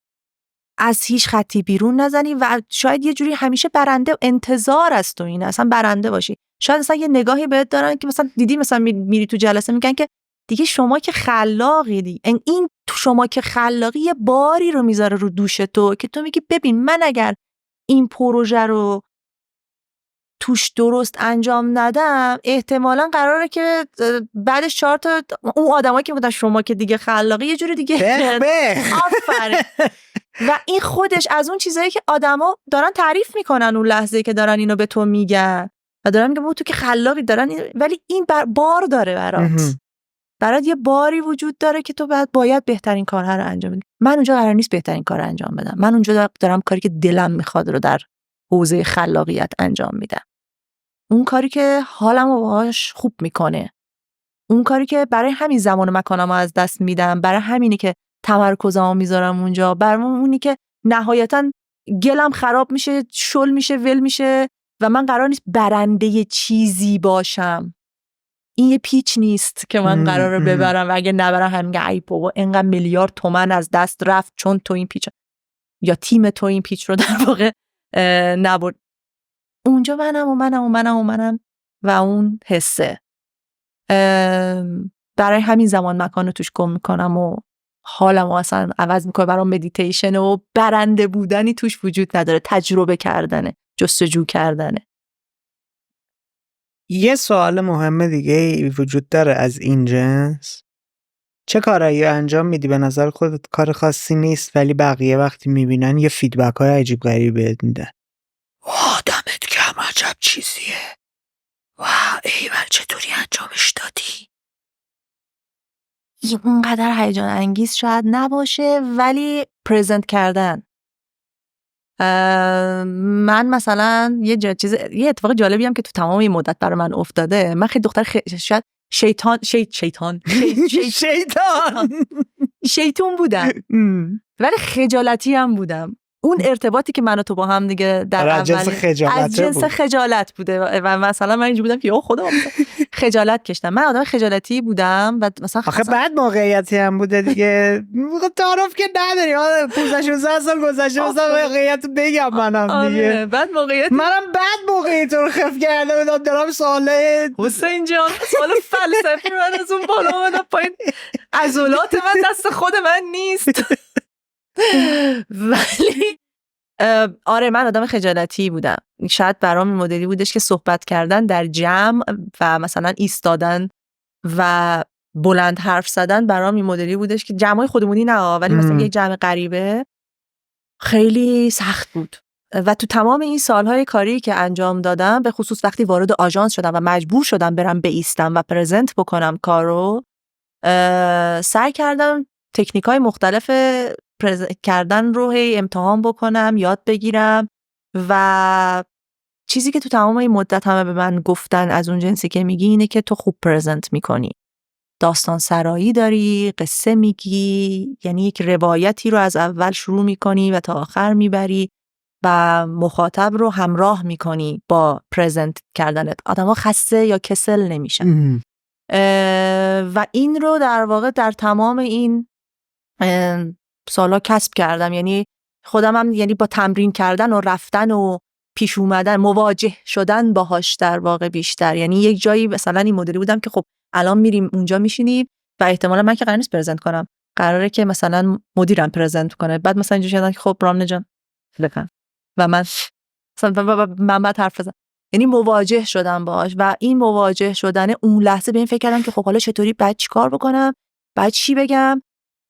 از هیچ خطی بیرون نزنی و شاید یه جوری همیشه برنده. انتظار از تو اینه اصلا برنده باشی. شاید اصلا یه نگاهی بهت دارن که مثلا دیدی مثلا میری تو جلسه میگن که دیگه شما که خلاقی دیگه. این شما که خلاقی یه باری رو میذاره رو دوش تو که تو میگی ببین من اگر این پروژه رو توش درست انجام ندم احتمالاً قراره که بعدش 4 تا اون آدمایی که بودن شما که دیگه خلاقی یه جوری دیگه آفرین. و این خودش از اون چیزایی که آدما دارن تعریف میکنن اون لحظه که دارن اینو به تو میگن و دارن میگن تو که خلاقی دارن ولی این بار داره برات یه باری وجود داره که تو باید بهترین کارها رو انجام بدی. من اونجا قرار نیست بهترین کار انجام بدم. من اونجا دارم کاری که دلم میخواد رو در حوزه خلاقیت انجام میدم. اون کاری که حالمو باهاش خوب میکنه. اون کاری که برای همین زمان و مکانمو از دست میدم، برای همینی که تمرکزمو میذارم اونجا، برای اونی که نهایتاً گلم خراب میشه، شل میشه، ول میشه و من قرار نیست برنده چیزی باشم. این یه پیچ نیست که من قراره ببرم و اگه نبرم همین ای بابا اینقدر میلیارد تومان از دست رفت چون تو این پیچ یا تیم تو این پیچ رو در واقع نبرد. اونجا منم و اون حسه. برای همین زمان مکان رو توش گم میکنم و حالمو اصلا عوض میکنه. برام مدیتیشن و برنده بودنی توش وجود نداره، تجربه کردنه، جستجو کردنه. یه سوال مهم دیگه وجود داره از این جنس. چه کارایی انجام میدی به نظر خودت کار خاصی نیست ولی بقیه وقتی میبینن یه فیدبک های عجیب غریبی بهت میدن؟ دمت گرم عجب چیزیه، ایول چطوری انجامش دادی؟ اونقدر هیجان انگیز شاید نباشه ولی پرزنت کردن. من مثلا یه اتفاق جالبی هم که تو تمام این مدت برای من افتاده، من خیلی دختر شاید شیطان بودم ولی خجالتی هم بودم. اون ارتباطی که من و تو با هم دیگه در اول از جنس خجالت بوده و مثلا من اینجوری بودم که یا خدا خجالت کشتم. من آدم خجالتی بودم و مثلا آخه بعد موقعیتی هم بوده دیگه تعارف که نداری 15 سال گذشته مثلا موقعیت بگم منم دیگه بعد موقعیت منم بعد موقعیت رو خف کرده بودم دارم سواله حسین جان سوال فلسفی من از اون بالا اومدم پایین. عضلات من دست خود من نیست. ولی آره من آدم خجالتی بودم. شاید برام این مدلی بودش که صحبت کردن در جمع و مثلا ایستادن و بلند حرف زدن برام این مدلی بودش که جمعای خودمونی نه ولی مثلا یک جمع غریبه خیلی سخت بود. و تو تمام این سالهای کاری که انجام دادم به خصوص وقتی وارد آژانس شدم و مجبور شدم برم بایستم و پرزنت بکنم کارو، سعی کردم تکنیک‌های مختلف کردن رو امتحان بکنم، یاد بگیرم و چیزی که تو تمام این مدت همه به من گفتن از اون جنسی که میگی اینه که تو خوب پرزنت میکنی، داستان سرایی داری، قصه میگی، یعنی یک روایتی رو از اول شروع میکنی و تا آخر میبری و مخاطب رو همراه میکنی با پرزنت کردنت. آدم‌ها خسته یا کسل نمیشن. و این رو در واقع در تمام این سالا کسب کردم. یعنی خودم هم یعنی با تمرین کردن و رفتن و پیش اومدن مواجه شدن باهاش در واقع بیشتر. یعنی یک جایی مثلا این مدلی بودم که خب الان میریم اونجا میشینیم و احتمالا من که قرار نیست پرزنت کنم، قراره که مثلا مدیرم پرزنت کنه. بعد مثلا اینجوری شدن که خب رامنه جان لکن و من مثلا بعد حرف بزنم. یعنی مواجه شدم باهاش و این مواجه شدن اون لحظه به این فکر کردم که خب حالا چطوری بعد چیکار بکنم، بعد چی بگم،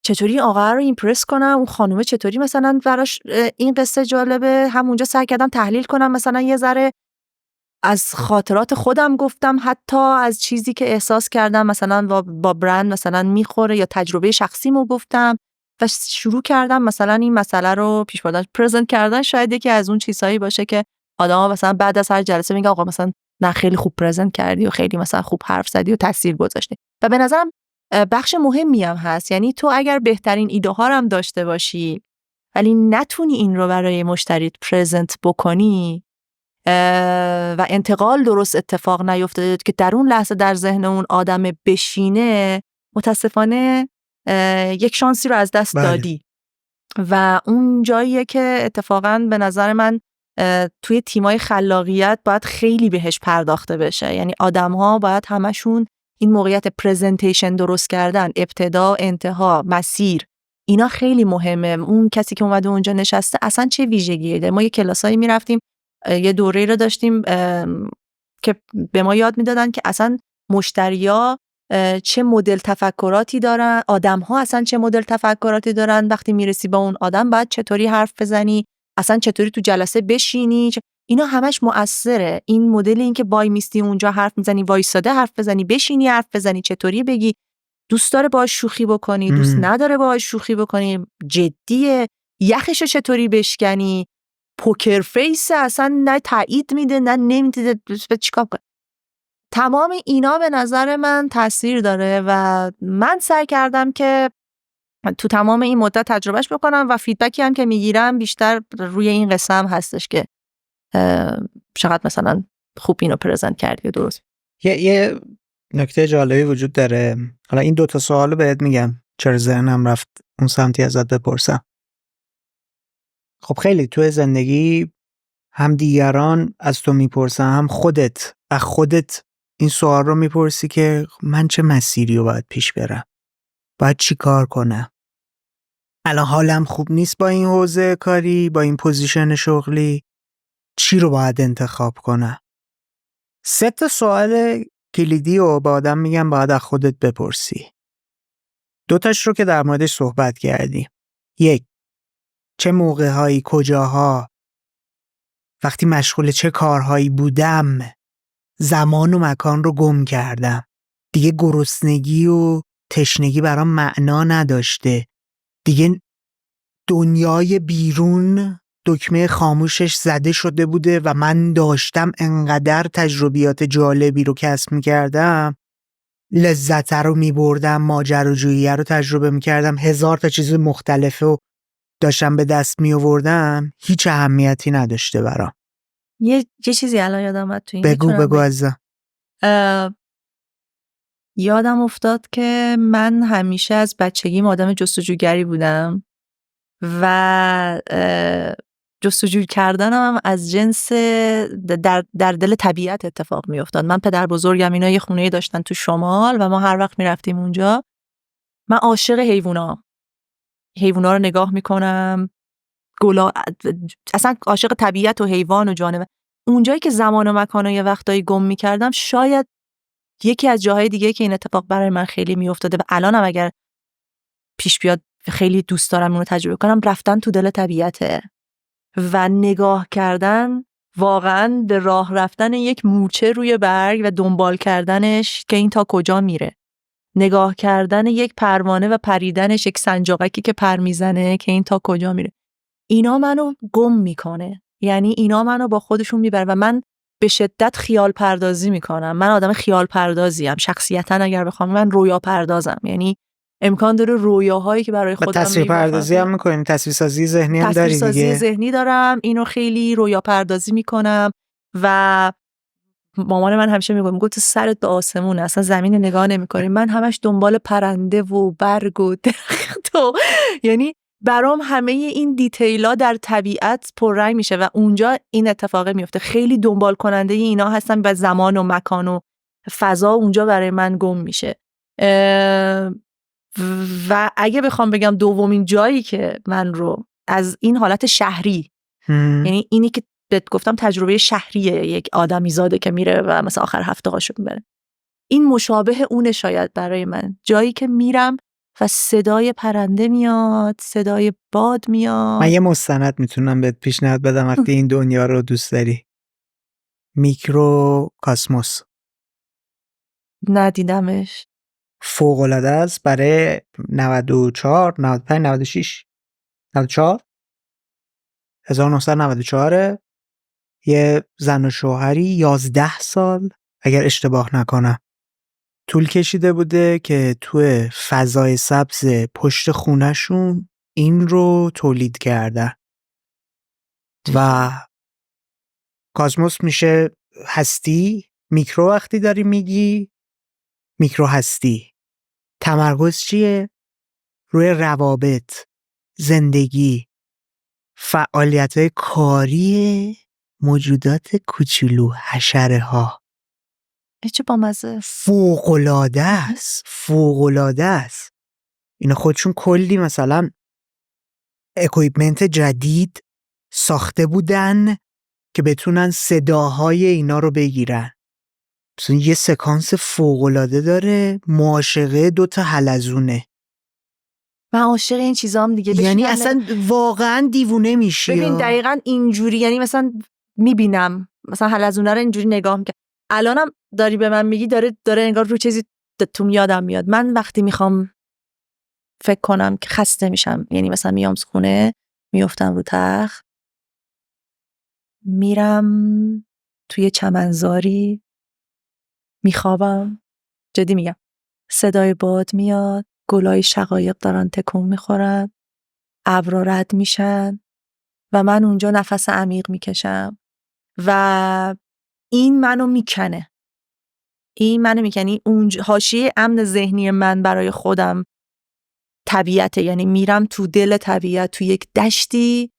چطوری آقا رو ایمپرس کنم، اون خانومه چطوری مثلا براش این قصه جالبه. همونجا سعی کردم تحلیل کنم، مثلا یه ذره از خاطرات خودم گفتم، حتی از چیزی که احساس کردم مثلا با برند مثلا میخوره یا تجربه شخصیمو گفتم و شروع کردم مثلا این مسئله رو پیش بردن. پرزنت کردن شاید یکی از اون چیزایی باشه که آدما مثلا بعد از هر جلسه میگن آقا مثلا نه خیلی خوب پرزنت کردی و خیلی مثلا خوب حرف زدی و تاثیر گذاشتی. و به نظرم بخش مهمی هم هست. یعنی تو اگر بهترین ایده ها هم داشته باشی ولی نتونی این رو برای مشتریت پرزنت بکنی و انتقال درست اتفاق نیفتاده که در اون لحظه در ذهن اون آدم بشینه، متاسفانه یک شانسی رو از دست دادی. و اون جاییه که اتفاقاً به نظر من توی تیمای خلاقیت باید خیلی بهش پرداخته بشه. یعنی آدم‌ها باید همشون این موقعیت پرزنتیشن درست کردن، ابتدا، انتها، مسیر، اینا خیلی مهمه. اون کسی که اومده اونجا نشسته اصلا چه ویژگیه داره. ما یه کلاسایی میرفتیم، یه دوره رو داشتیم که به ما یاد میدادن که اصلا مشتریا چه مدل تفکراتی دارن، آدم‌ها اصلا چه مدل تفکراتی دارن، وقتی میرسی با اون آدم باید چطوری حرف بزنی، اصلا چطوری تو جلسه بشینی، اینا همش مؤثره. این مدل این که وای میستی اونجا حرف میزنی، وایساده حرف بزنی، بشینی حرف بزنی، چطوری بگی، دوست داره باهاش شوخی بکنی، دوست نداره باهاش شوخی بکنی، جدیه، یخشو چطوری بشکنی، پوکر فیس، اصلا نه تایید میده نه نمیده، چیکار کنی. تمام اینا به نظر من تاثیر داره و من سعی کردم که تو تمام این مدت تجربهش بکنم و فیدبکی هم که میگیرم بیشتر روی این قسم هستش که چقدر مثلا خوب اینو پرزنت کردی و درست. یه نکته جالبی وجود داره. حالا این 2 سوالو بهت میگم چرا ذهنم رفت اون سمتی ازت بپرسم. خب خیلی تو زندگی هم دیگران از تو میپرسن، هم خودت از خودت این سوال رو میپرسی که من چه مسیری رو باید پیش برم، باید چی کار کنم، الان حالم خوب نیست با این حوزه کاری، با این پوزیشن شغلی، چی رو باید انتخاب کنم. 3 سوال کلیدی رو با آدم میگم باید از خودت بپرسی. 2 رو که در موردش صحبت کردی. 1. چه موقع‌هایی، کجاها، وقتی مشغول چه کارهایی بودم، زمان و مکان رو گم کردم، دیگه گرسنگی و تشنگی برام معنا نداشته، دیگه دنیای بیرون دکمه خاموشش زده شده بوده و من داشتم انقدر تجربیات جالبی رو کسب می‌کردم، لذت رو می‌بردم، ماجراجویی رو تجربه می‌کردم، 1000 تا چیز مختلف رو داشتم به دست می‌آوردم، هیچ اهمیتی نداشته برام. یه چیزی الان یادم اومد تو این. بگو عزیزم. یادم افتاد که من همیشه از بچگیم آدم جستجوگری بودم و جستجو کردنم هم از جنس در دل طبیعت اتفاق می افتاد. من پدر بزرگم اینا یه خونه‌ای داشتن تو شمال و ما هر وقت می رفتیم اونجا. من عاشق حیوونا رو نگاه می کنم، اصلا عاشق طبیعت و حیوان و جانور. اونجایی که زمان و مکان و یه وقتایی گم می کردم، شاید یکی از جاهای دیگه که این اتفاق برای من خیلی می افتاده و الانم اگر پیش بیاد خیلی دوست دارم اینو تجربه کنم، رفتن تو دل طبیعته و نگاه کردن واقعاً به راه رفتن یک مورچه روی برگ و دنبال کردنش که این تا کجا میره، نگاه کردن یک پروانه و پریدنش، یک سنجاقکی که پر میزنه که این تا کجا میره. اینا منو گم میکنه، یعنی اینا منو با خودشون میبره و من به شدت خیال پردازی میکنم. من آدم خیال پردازیم شخصیتاً، اگر بخوام من رویا پردازم، یعنی امکان داره رویاهایی که برای خودم تصویر پردازی هم میکنیم، تصویرسازی ذهنی هم داری دیگه. تصویرسازی ذهنی دارم، اینو خیلی رویا پردازی میکنم و مامان من همیشه میگه تو سرت به آسمونه، اصلا زمین نگاه نمیکنی. من همش دنبال پرنده و برگ و درخت و یعنی برام همه این دیتیلا در طبیعت پررنگ میشه و اونجا این اتفاق میفته. خیلی دنبال کننده اینا هستم و زمان و مکان و فضا اونجا برای من گم میشه. و اگه بخوام بگم دومین جایی که من رو از این حالت شهری، یعنی اینی که بهت گفتم تجربه شهریه، یک آدمی زاده که میره و مثلا آخر هفته هاشو میبره، این مشابه اونه شاید برای من. جایی که میرم و صدای پرنده میاد، صدای باد میاد. من یه مستند میتونم بهت پیشنهاد بدم وقتی این دنیا رو دوست داری. میکروکاسموس. ندیدمش. فوق‌العاده است. برای 94 95 96 94 1994 یه زن و شوهری 11 سال اگر اشتباه نکنم طول کشیده بوده که تو فضای سبز پشت خونه‌شون این رو تولید کردن و کاسموس میشه هستی. میکرو وقتی داری میگی میکرو هستی. تمرکز چیه؟ روی روابط، زندگی، فعالیت‌های کاری موجودات کوچولو، حشره ها. چه بامزه. فوق‌العاده است. اینا خودشون کلی مثلا اکویپمنت جدید ساخته بودن که بتونن صداهای اینا رو بگیرن. مثلا یه سکانس فوق‌العاده داره، معاشقه 2 حلزونه. من عاشق این چیزام دیگه. یعنی اصلا واقعا دیوونه میشی. ببین دقیقاً اینجوری، یعنی مثلا میبینم مثلا حلزونه رو اینجوری نگاه میکنم. الانم داری به من میگی داره انگار رو چیزی تو یادم میاد. من وقتی میخوام فکر کنم که خسته میشم، یعنی مثلا میام خونه، میافتم رو تخت، میرم توی چمنزاری، میخوابم. جدی میگم، صدای باد میاد، گلای شقایق دارن تکون میخورن، ابرا رد میشن و من اونجا نفس عمیق میکشم و این منو میکنه. اون حاشیه امن ذهنی من برای خودم طبیعته. یعنی میرم تو دل طبیعت، تو یک دشتی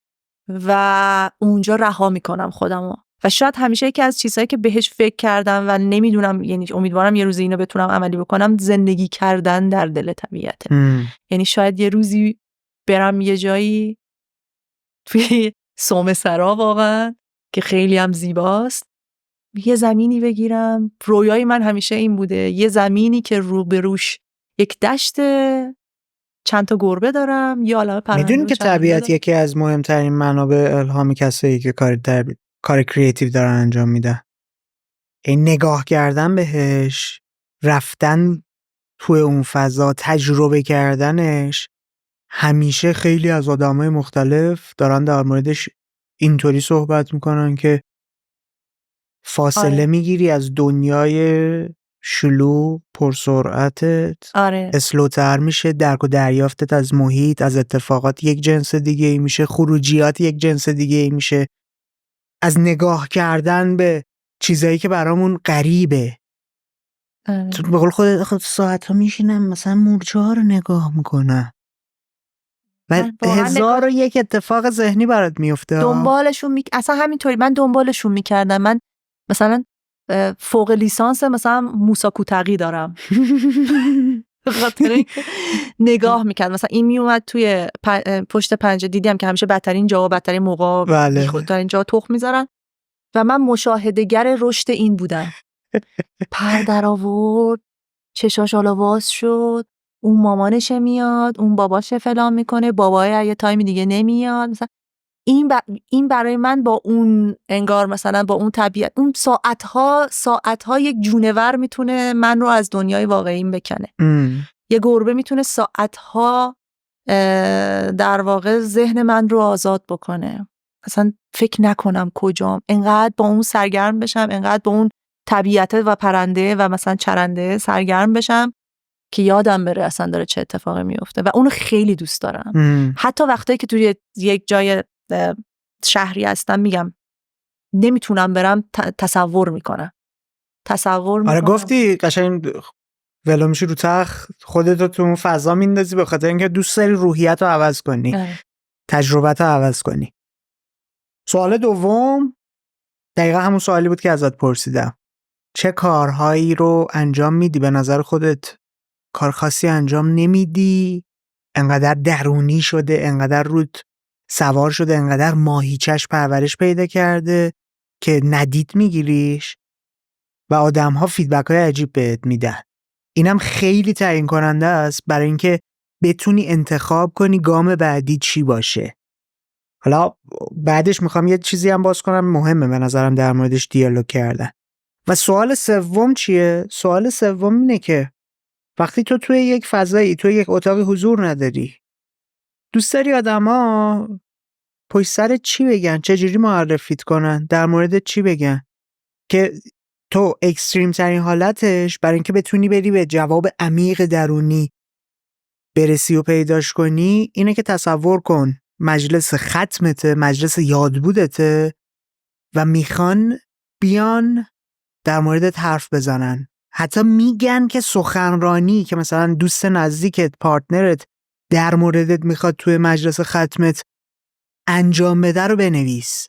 و اونجا رها میکنم خودمو. و شاید همیشه یکی از چیزهایی که بهش فکر کردم و نمیدونم، یعنی امیدوارم یه روزی اینو بتونم عملی بکنم، زندگی کردن در دل طبیعته. یعنی شاید یه روزی برم یه جایی توی سوم سرا واقعا که خیلی هم زیباست، یه زمینی بگیرم. رویای من همیشه این بوده، یه زمینی که رو به روش یک دشت، چند تا گربه دارم، یه عالمه پرنده. میدونی که طبیعت یکی از مهمترین منابع الهام کسایی که کار کریتیو دارن انجام میدن. این نگاه کردن بهش، رفتن توی اون فضا، تجربه کردنش، همیشه خیلی از آدمای مختلف دارن در موردش اینطوری صحبت میکنن که فاصله میگیری از دنیای شلوغ پرسرعتت. اسلوتر میشه درک و دریافتت از محیط، از اتفاقات یک جنس دیگه ای میشه، خروجیات یک جنس دیگه ای میشه، از نگاه کردن به چیزایی که برامون غریبه. تو به قول خود ساعت ها میشینم مثلا مورچه ها رو نگاه میکنم و 1001 اتفاق ذهنی برات میفته. دنبالشون اصلا همینطوری من دنبالشون میکردم. من مثلا فوق لیسانس مثلا موسی کوتقی دارم خاطر نگاه میکرد. مثلا این میومد توی پشت پنجره، دیدیم که همیشه بدترین جا و بدترین موقع بیخودترین جا تخم میذارن و من مشاهده‌گر رشد این بودم. پر در آورد، چشاش حالا باز شد، اون مامانشه میاد، اون باباشه فلان میکنه، بابای یه تایمی دیگه نمیاد. مثلا این برای من با اون انگار مثلا با اون طبیعت، اون ساعتها یک جونور میتونه من رو از دنیای واقعیم بکنه. یه گربه میتونه ساعتها در واقع ذهن من رو آزاد بکنه. اصلا فکر نکنم کجام، انقدر با اون سرگرم بشم، انقدر با اون طبیعت و پرنده و مثلا چرنده سرگرم بشم که یادم بره اصلا داره چه اتفاقی میفته و اونو خیلی دوست دارم. حتی وقتایی که توی یک جای شهری هستم، میگم نمیتونم برم، تصور میکنم. آره گفتی قشنگ ولو میشی رو تخت خودتو تو اون فضا میندازی به خاطر اینکه دوست داری روحیت رو عوض کنی، تجربت رو عوض کنی. سوال دوم دقیقا همون سوالی بود که ازت پرسیدم. چه کارهایی رو انجام میدی به نظر خودت کار خاصی انجام نمیدی، انقدر درونی شده، انقدر روت سوار شده، انقدر ماهیچش پرورش پیدا کرده که ندید میگیریش و آدم‌ها فیدبک‌های عجیب بهت میدن. اینم خیلی تعیین کننده است برای اینکه بتونی انتخاب کنی گام بعدی چی باشه. حالا بعدش میخوام یه چیزی هم باز کنم مهمه به نظرم در موردش دیالوگ کردن. و سوال سوم چیه؟ سوال سوم اینه که وقتی تو توی یک فضایی، توی یک اتاقی حضور نداری، دوست داری آدما پشت سر چی بگن؟ چجوری معرفیت کنن؟ در مورد چی بگن؟ که تو اکستریم ترین حالتش برای اینکه بتونی بری به جواب عمیق درونی برسی و پیداش کنی اینه که تصور کن مجلس ختمته، مجلس یادبودته و میخوان بیان در موردت حرف بزنن. حتی میگن که سخنرانی که مثلا دوست نزدیکت، پارتنرت در موردت میخواد توی مجلس ختمت انجام بده رو بنویس.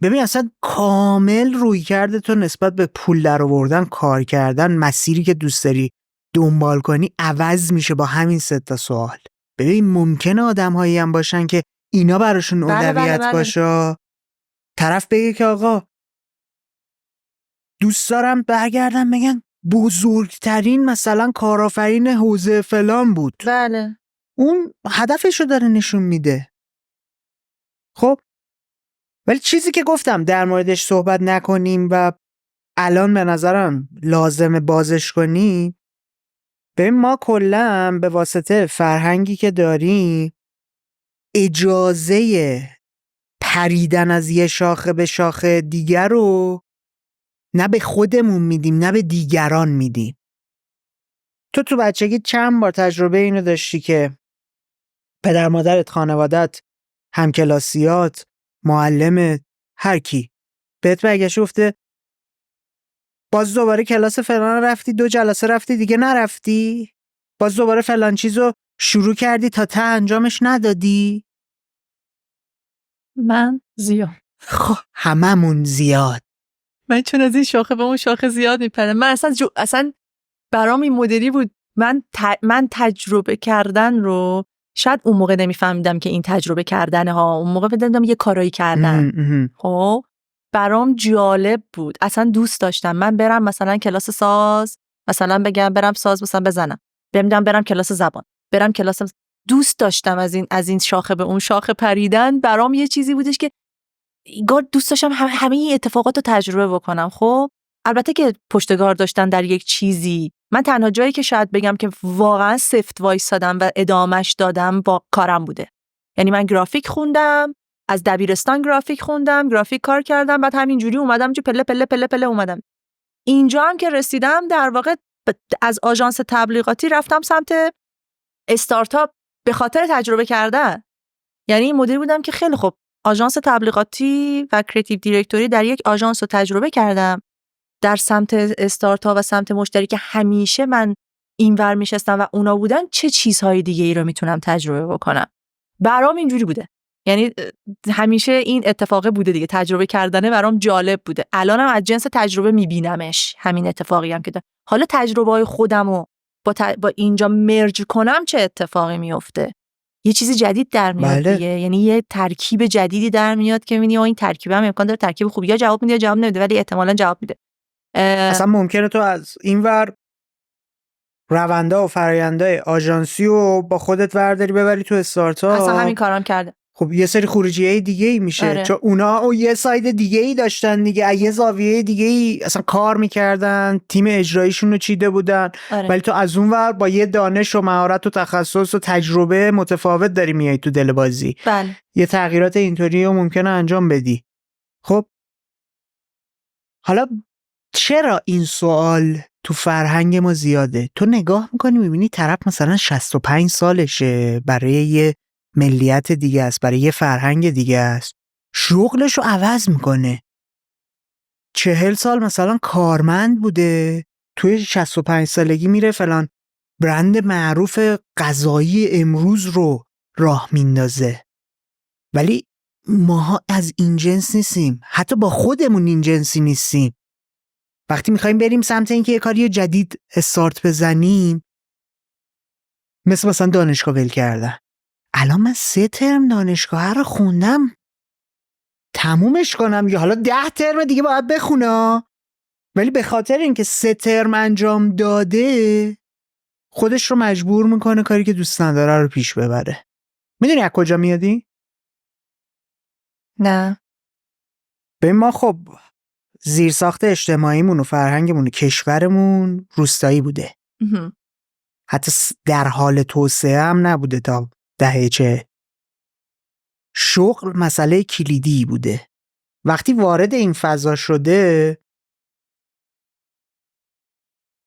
ببین اصلا کامل روی کرده تو نسبت به پول در آوردن، کار کردن، مسیری که دوست داری دنبال کنی عوض میشه با همین 3 تا سوال. ببین ممکنه آدم‌هایی هم باشن که اینا براشون اولویت باشه، طرف بگه که آقا دوست دارم برگردم بگن بزرگترین مثلا کارآفرین حوزه فلان بود. بله. اون هدفشو داره نشون میده. خب ولی چیزی که گفتم در موردش صحبت نکنیم و الان به نظرم لازمه بازش کنیم، ببین ما کلا به واسطه فرهنگی که داریم اجازه پریدن از یه شاخه به شاخه دیگر رو نه به خودمون میدیم نه به دیگران میدیم. تو بچگی چند بار تجربه اینو داشتی که پدر مادرت، خانوادت، همکلاسیات، معلمت، هر کی بهت برگشت گفته باز دوباره کلاس فلان رفتی، 2 جلسه رفتی دیگه نرفتی، باز دوباره فلان چیزو شروع کردی تا ته انجامش ندادی؟ من زیاد. خب هممون زیاد. من چون از این شاخه به اون شاخه زیاد میپرم. من اصلا برام این مدلی بود. من تجربه کردن رو شاید اون موقع نمیفهمیدم که این تجربه کردنه ها، اون موقع بدم یه کارایی کردن. خب برام جالب بود، اصلا دوست داشتم من برم مثلا کلاس ساز، مثلا بگم برم ساز مثلا بزنم، برم کلاس زبان، برم کلاس دوست داشتم از این شاخه به اون شاخه پریدن. برام یه چیزی بودش که دوست داشتم همه این اتفاقات رو تجربه بکنم. خب البته که پشتکار داشتن در یک چیزی، من تنها جایی که شاید بگم که واقعا سفت وایسادم و ادامش دادم با کارم بوده. یعنی من گرافیک خوندم، از دبیرستان گرافیک خوندم، گرافیک کار کردم، بعد همینجوری اومدم جو پله اومدم اینجا هم که رسیدم. در واقع از آژانس تبلیغاتی رفتم سمت استارتاپ به خاطر تجربه کردن. یعنی این مدیر بودم که خیلی خوب آژانس تبلیغاتی و کریتیو دیرکتوری در یک آژانس رو تجربه کردم، در سمت استارتاپ و سمت مشتری که همیشه من اینور میشستم و اونا بودن، چه چیزهای دیگه ای رو میتونم تجربه بکنم. برام اینجوری بوده، یعنی همیشه این اتفاقه بوده دیگه، تجربه کردنه برام جالب بوده. الانم از جنس تجربه میبینمش، همین اتفاقی هم که حالا تجربه‌های خودمو با اینجا مرج کنم چه اتفاقی میفته. یه چیزی جدید در میاد دیگه. یعنی یه ترکیب جدیدی در میاد که می‌بینی این ترکیب هم امکان داره ترکیب خوبی یا جواب میده یا جواب نمیده، ولی احتمالاً جواب میده. اصلا ممکنه تو از اینور روندا و فرآیندای آژانسی رو با خودت ورداری ببری تو استارتاپ. اصلا همین کارام کرده. خب یه سری خروجیه دیگه ای میشه. آره. چون اونا یه ساید دیگه ای داشتن دیگه، یه زاویه دیگه ای اصلا کار میکردن، تیم اجراییشون رو چیده بودن. آره. ولی تو از اون ور با یه دانش و مهارت و تخصص و تجربه متفاوت داری میای تو دل بازی. بله. یه تغییرات اینطوری رو ممکنه انجام بدی. خب حالا چرا این سوال تو فرهنگ ما زیاده؟ تو نگاه میکنی میبینی طرف مثلا 65 سالشه، برای یه ملیت دیگه است، برای یه فرهنگ دیگه است، شغلشو عوض میکنه. 40 سال مثلا کارمند بوده، توی 65 سالگی میره فلان برند معروف غذایی امروز رو راه میندازه. ولی ماها از این جنس نیستیم، حتی با خودمون این جنسی نیستیم. وقتی میخوایم بریم سمت اینکه یه کاری جدید استارت بزنیم، مثلا دانشگاه ول کردن. الان من 3 ترم دانشگاه رو خوندم، تمومش کنم یا حالا 10 ترم دیگه باید بخونم، ولی به خاطر اینکه 3 ترم انجام داده خودش رو مجبور میکنه کاری که دوست نداره رو پیش ببره. میدونی از کجا میادی؟ نه. به ما خب زیرساخت اجتماعیمون و فرهنگمون و کشورمون روستایی بوده. حتی در حال توسعه هم نبوده تا دهه 40. شغل مسئله کلیدی بوده. وقتی وارد این فضا شده،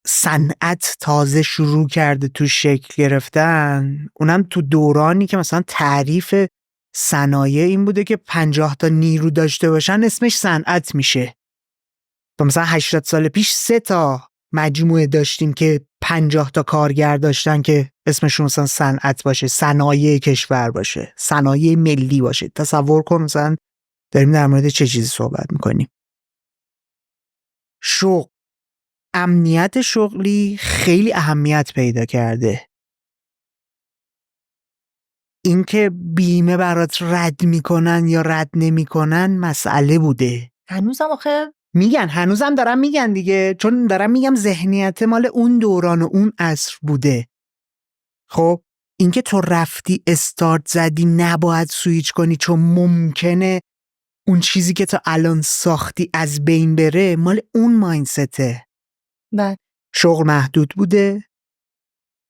صنعت تازه شروع کرده تو شکل گرفتن، اونم تو دورانی که مثلا تعریف صنایع این بوده که 50 تا نیرو داشته باشن اسمش صنعت میشه. و مثلا 80 سال پیش 3 تا مجموعه داشتیم که 50 تا کارگر داشتن که اسمشون مثلا صنعت باشه، صنایع کشور باشه، صنایع ملی باشه. تصور کن مثلا داریم در مورد چه چیزی صحبت میکنیم؟ شغل. امنیت شغلی خیلی اهمیت پیدا کرده. اینکه بیمه برات رد میکنن یا رد نمیکنن مسئله بوده. هنوزم آخه میگن، هنوزم دارم میگن دیگه، چون دارم میگم ذهنیت مال اون دوران و اون عصر بوده. خب اینکه تو رفتی استارت زدی نباید سویچ کنی چون ممکنه اون چیزی که تو الان ساختی از بین بره، مال اون مایندسته. بله. شغل محدود بوده،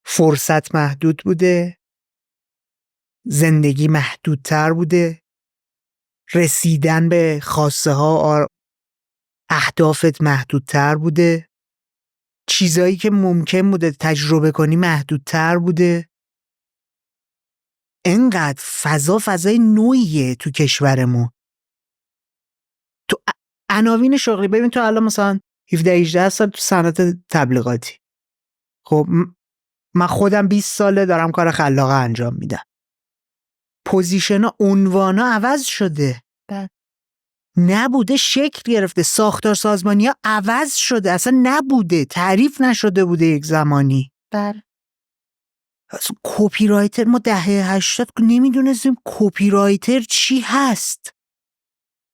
فرصت محدود بوده، زندگی محدودتر بوده، رسیدن به خواسته ها اهدافت محدودتر بوده، چیزایی که ممکن بوده تجربه کنی محدودتر بوده. انقدر فضای نوعیه تو کشورمون. تو عناوین شغلی ببین، تو الان مثلا 17-18 سال تو صنعت تبلیغاتی. خب من خودم 20 ساله دارم کار خلاقه انجام میدم. پوزیشنا، عنوانا عوض شده. نبوده، شکل گرفته. ساختار سازمانی ها عوض شده، اصلا نبوده، تعریف نشده بوده یک زمانی. بله. اصلا کپی رایتر، ما دهه 80 نمیدونستیم کپی رایتر چی هست.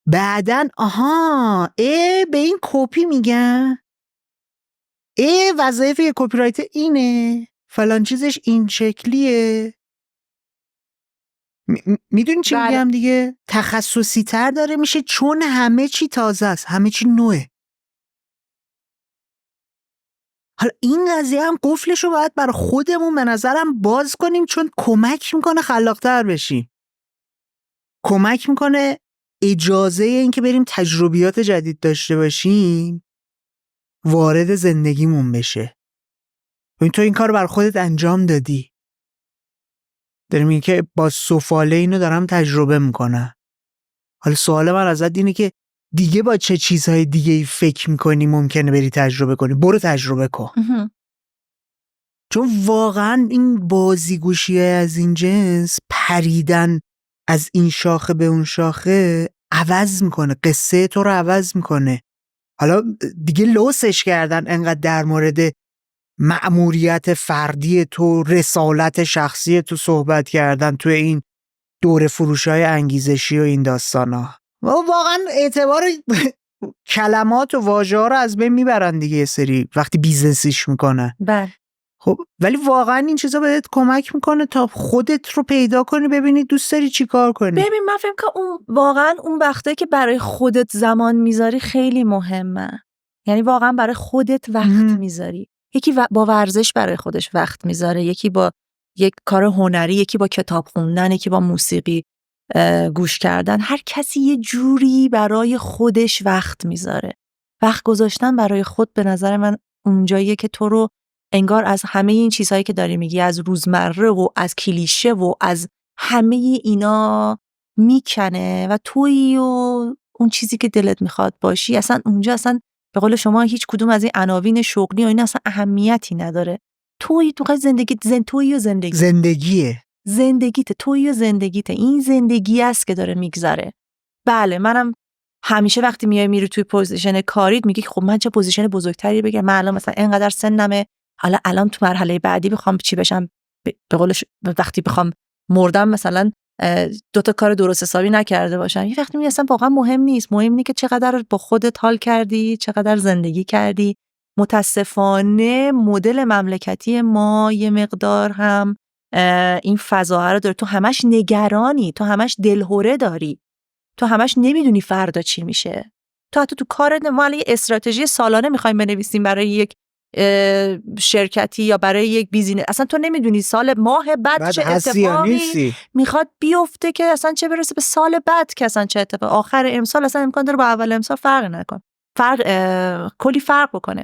بعدن به این کپی میگن، وظایف یک کپی رایتر اینه، فلان چیزش این شکلیه. میدونی چی میگم دیگه؟ تخصصی تر داره میشه چون همه چی تازه است، همه چی نوعه. حالا این قضیه هم قفلشو باید برای خودمون به نظرم باز کنیم، چون کمک میکنه خلاق‌تر بشیم، کمک میکنه اجازه این که بریم تجربیات جدید داشته باشیم وارد زندگیمون بشه. ببین تو این کار برای خودت انجام دادی، داریم این که با سفاله اینو دارم تجربه میکنم. حالا سوال من ازت اینه که دیگه با چه چیزهای دیگه فکر میکنی ممکنه بری تجربه کنی؟ برو تجربه کن. چون واقعا این بازیگوشی از این جنس، پریدن از این شاخه به اون شاخه عوض میکنه، قصه تو رو عوض میکنه. حالا دیگه لوسش کردن انقدر در مورد مأموریت فردی تو، رسالت شخصی تو صحبت کردن تو این دوره فروش‌های انگیزشی و این داستانا. واقعا اعتبار کلمات و واژه‌ها رو از بین میبرن دیگه یه سری وقتی بیزنسیش میکنن. بله. خب ولی واقعا این چیزا بهت کمک میکنه تا خودت رو پیدا کنی، ببینی دوست داری چی کار کنی. ببین من فکر کنم واقعا اون وقته که برای خودت زمان میذاری خیلی مهمه. یعنی واقعا برای خودت وقت میذاری. یکی با ورزش برای خودش وقت میذاره، یکی با یک کار هنری، یکی با کتاب خوندن، یکی با موسیقی گوش کردن. هر کسی یه جوری برای خودش وقت میذاره. وقت گذاشتن برای خود به نظر من اونجاییه که تو رو انگار از همه این چیزهایی که داری میگی، از روزمره و از کلیشه و از همه اینا میکنه و تویی و اون چیزی که دلت میخواد باشی. اصلا اونجا اصلا به قول شما هیچ کدوم از این عناوین شغلی و این اصلا اهمیتی نداره. تویی تو زندگی، تویی و زندگیته، تویی و زندگیته. این زندگی است که داره میگذره. بله منم همیشه وقتی میری توی پوزیشن کاریت میگی خب من چه پوزیشن بزرگتری بگیرم، من الان مثلا اینقدر سنمه، الان تو مرحله بعدی بخوام چی بشم، به قولش وقتی بخوام مردم مثلا 2 تا کار درست حسابی نکرده باشم. یه وقتی میگم اصلا واقعا مهم نیست، مهم اینه که چقدر با خودت حال کردی، چقدر زندگی کردی. متاسفانه مدل مملکتی ما یه مقدار هم این فضا رو داره. تو همش نگرانی، تو همش دلهره داری، تو همش نمیدونی فردا چی میشه. تو حتی تو کارت ما یه استراتژی سالانه میخوایم بنویسیم برای یک شرکتی یا برای یک بیزینس، اصلا تو نمیدونی سال ماه بعد چه اتفاقی میخواد بیفته که اصلا چه برسه به سال بعد که اصلا چه اتفاق آخر امسال اصلا امکان داره با اول امسال فرق نکنه، کلی فرق بکنه.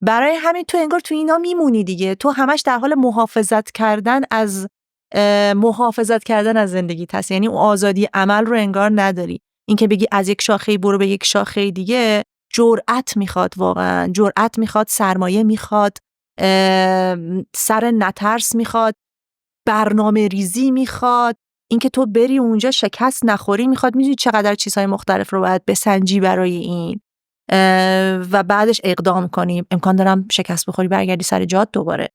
برای همین تو انگار تو اینا میمونی دیگه. تو همش در حال محافظت کردن از زندگیت هست. یعنی اون آزادی عمل رو انگار نداری. این که بگی از یک شاخه برو به یک شاخه دیگه جرأت میخواد، واقعا جرأت میخواد، سرمایه میخواد، سر نترس میخواد، برنامه ریزی میخواد، اینکه تو بری اونجا شکست نخوری میخواد میدونی چقدر چیزهای مختلف رو باید بسنجی برای این و بعدش اقدام کنی. امکان دارم شکست بخوری برگردی سر جات دوباره.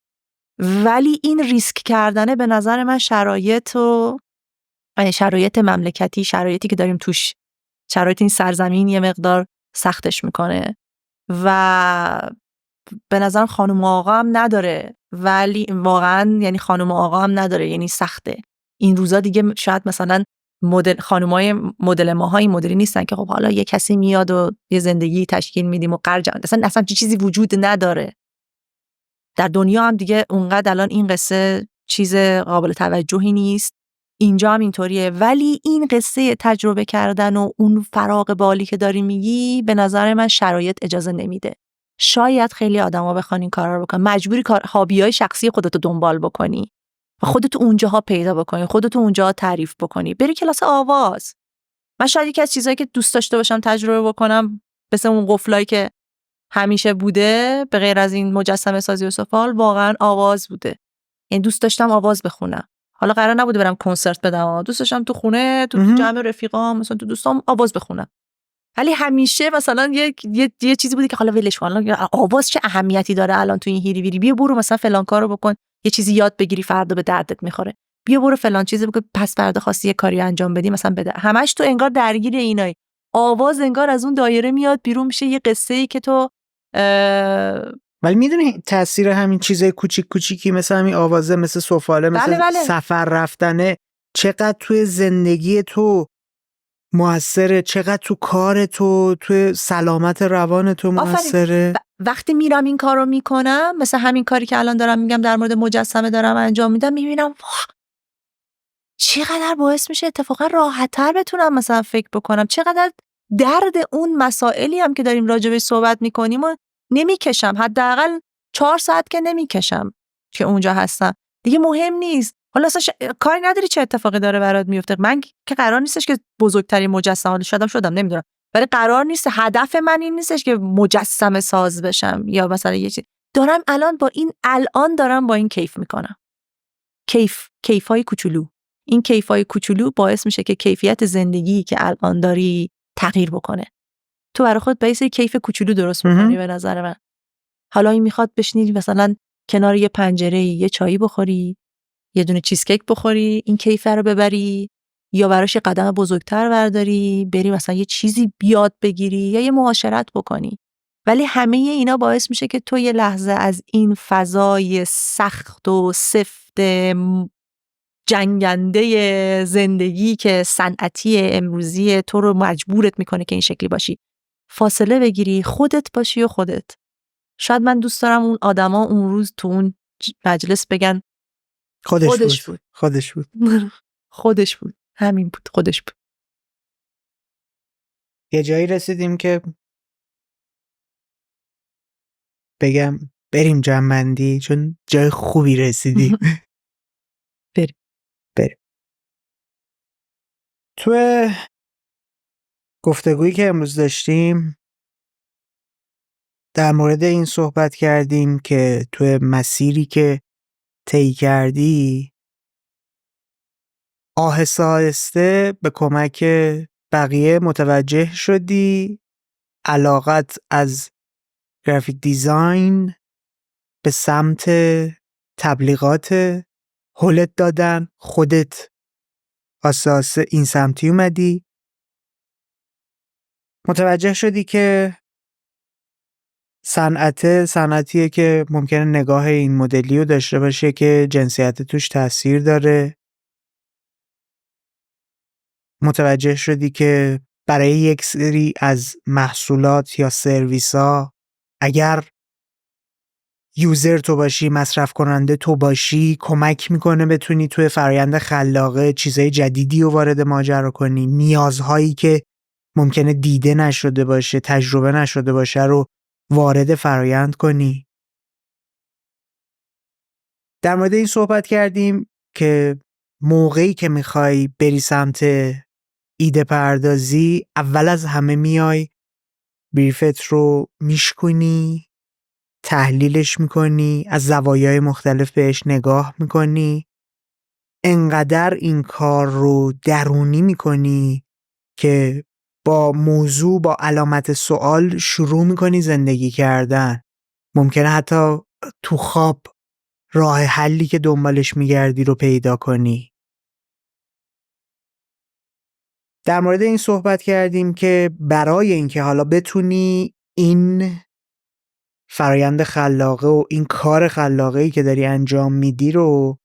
ولی این ریسک کردنه به نظر من شرایط مملکتی، شرایطی که داریم توش، شرایط این سرزمین یه مقدار سختش میکنه و به نظرم خانم و آقا هم نداره. ولی واقعا یعنی خانم و آقا هم نداره، یعنی سخته این روزا دیگه. شاید مثلا خانمای مدل ماها این مدلی نیستن که خب حالا یه کسی میاد و یه زندگی تشکیل میدیم و قرض اصلا چیزی وجود نداره در دنیا هم دیگه. اونقدر الان این قصه چیز قابل توجهی نیست، اینجا هم اینطوریه. ولی این قصه تجربه کردن و اون فراغ بالی که داری میگی به نظر من شرایط اجازه نمیده. شاید خیلی آدما بخوان این کارا رو بکنن، مجبوری هابیای شخصی خودتو دنبال بکنی و خودتو اونجاها پیدا بکنی، خودتو اونجاها تعریف بکنی، بری کلاس آواز. من شاید یکی از چیزایی که دوست داشته باشم تجربه بکنم مثل اون قفلایی که همیشه بوده به غیر از این مجسمه سازی و سفال، واقعا آواز بوده. یعنی دوست داشتم آواز بخونم. حالا قرار نبوده برم کنسرت بدم، دوست داشتم تو خونه تو جمع رفیقام مثلا تو دوستام آواز بخونم. ولی همیشه مثلا یه چیزی بوده که حالا ولش کن، آواز چه اهمیتی داره الان تو این هیری ویری، بیا برو مثلا فلان کارو بکن، یه چیزی یاد بگیری فردا به دردت میخوره، بیا برو فلان چیزی بکن پس فردا خواستی یه کاری انجام بدی مثلا بده. همش تو انگار درگیر اینای. آواز انگار از اون دایره میاد بیرون، میشه یه قصه‌ای که تو ولی میدونی تاثیر همین چیزای کوچیک کوچیکی مثل همین آوازه، مثل سفاله، مثل بله. سفر رفتنه چقدر توی زندگی تو موثره، چقدر تو کار تو، توی سلامت روان تو موثره. وقتی میرم این کارو میکنم، مثل همین کاری که الان دارم میگم در مورد مجسمه دارم انجام میدم، میبینم واه چقدر باعث میشه اتفاقا راحت‌تر بتونم مثلا فکر بکنم، چقدر درد اون مسائلی هم که داریم راجبش صحبت میکنیم و نمیکشم، حداقل 4 ساعت که نمیکشم که اونجا هستم دیگه. مهم نیست حالا اصلا کاری نداری چه اتفاقی داره برات میفته. من که قرار نیستش که بزرگترین مجسمه شدم نمیدونم، ولی قرار نیست، هدف من این نیستش که مجسمه ساز بشم یا مثلا یه چیز. دارم الان دارم با این کیف میکنم. کیفای کوچولو. این کیفای کوچولو باعث میشه که کیفیت زندگی که الان داری تغییر بکنه. تو برای خود باید کیف کوچولو درست بکنی به نظر من. حالا این میخواد بشینی مثلا کنار یه پنجره یه چایی بخوری، یه دونه چیزکیک بخوری، این کیف رو ببری، یا براش یه قدم بزرگتر برداری بری مثلا یه چیزی بیاد بگیری یا یه معاشرت بکنی. ولی همه اینا باعث میشه که تو یه لحظه از این فضای سخت و سفت جنگنده زندگی که صنعتی امروزی تو رو مجبورت میکنه که این شکلی باشی فاصله بگیری، خودت باشی و خودت. شاید من دوست دارم اون آدما اون روز تو اون مجلس بگن خودش بود. خودش بود. همین بود، خودش بود. یه جایی رسیدیم که بگم بریم جمع‌بندی، چون جای خوبی رسیدیم. بریم. تو گفتگویی که امروز داشتیم در مورد این صحبت کردیم که تو مسیری که طی کردی آهسته آهسته به کمک بقیه متوجه شدی علاقت از گرافیک دیزاین به سمت تبلیغات هولت دادن، خودت آساسه این سمتی اومدی، متوجه شدی که صنعتیه که ممکنه نگاه این مدلی رو داشته باشه که جنسیت توش تأثیر داره. متوجه شدی که برای یک سری از محصولات یا سرویس‌ها اگر یوزر تو باشی، مصرف کننده تو باشی، کمک میکنه بتونی توی فرآیند خلاقه چیزای جدیدی رو وارد ماجرا کنی، نیازهایی که ممکنه دیده نشده باشه، تجربه نشده باشه رو وارد فرآیند کنی. در مورد این صحبت کردیم که موقعی که میخوای بری سمت ایده پردازی، اول از همه میای بریفت رو میشکنی، تحلیلش میکنی، از زوایای مختلف بهش نگاه میکنی، انقدر این کار رو درونی میکنی که با موضوع با علامت سوال شروع میکنی زندگی کردن. ممکنه حتی تو خواب راه حلی که دنبالش میگردی رو پیدا کنی. در مورد این صحبت کردیم که برای اینکه حالا بتونی این فرایند خلاقه و این کار خلاقه‌ای که داری انجام میدی رو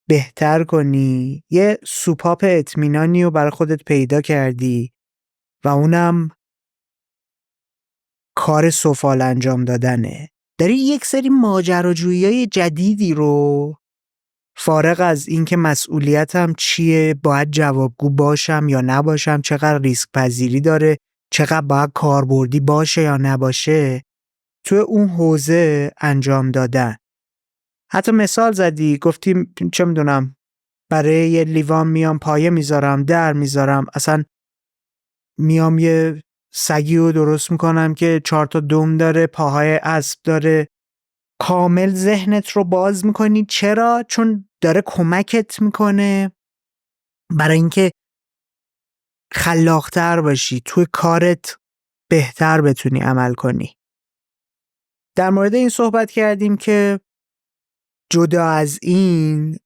بهتر کنی، یه سوپاپ اطمینانی رو برای خودت پیدا کردی و اونم کار سفال انجام دادنه. داری یک سری ماجراجویی‌های جدیدی رو فارغ از اینکه مسئولیتم چیه، باید جوابگو باشم یا نباشم، چقدر ریسک پذیری داره، چقدر باید کاربردی باشه یا نباشه، توی اون حوزه انجام دادن. حتی مثال زدی، گفتیم چه میدونم برای یه لیوان میام پایه میذارم، در میذارم، اصلا میام یه سگی رو درست میکنم که 4 تا دم داره، پاهای اسب داره. کامل ذهنت رو باز میکنی. چرا؟ چون داره کمکت میکنه برای اینکه خلاق‌تر باشی، توی کارت بهتر بتونی عمل کنی. در مورد این صحبت کردیم که جدا از این،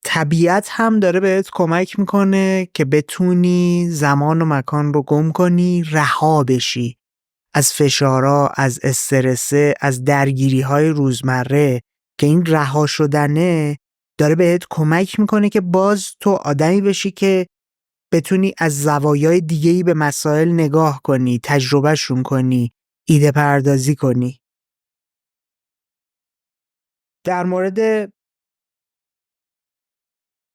طبیعت هم داره بهت کمک میکنه که بتونی زمان و مکان رو گم کنی، رها بشی از فشارها، از استرسه، از درگیری‌های روزمره، که این رها شدنه داره بهت کمک میکنه که باز تو آدمی بشی که بتونی از زوایای دیگه‌ای به مسائل نگاه کنی، تجربهشون کنی، ایده پردازی کنی. در مورد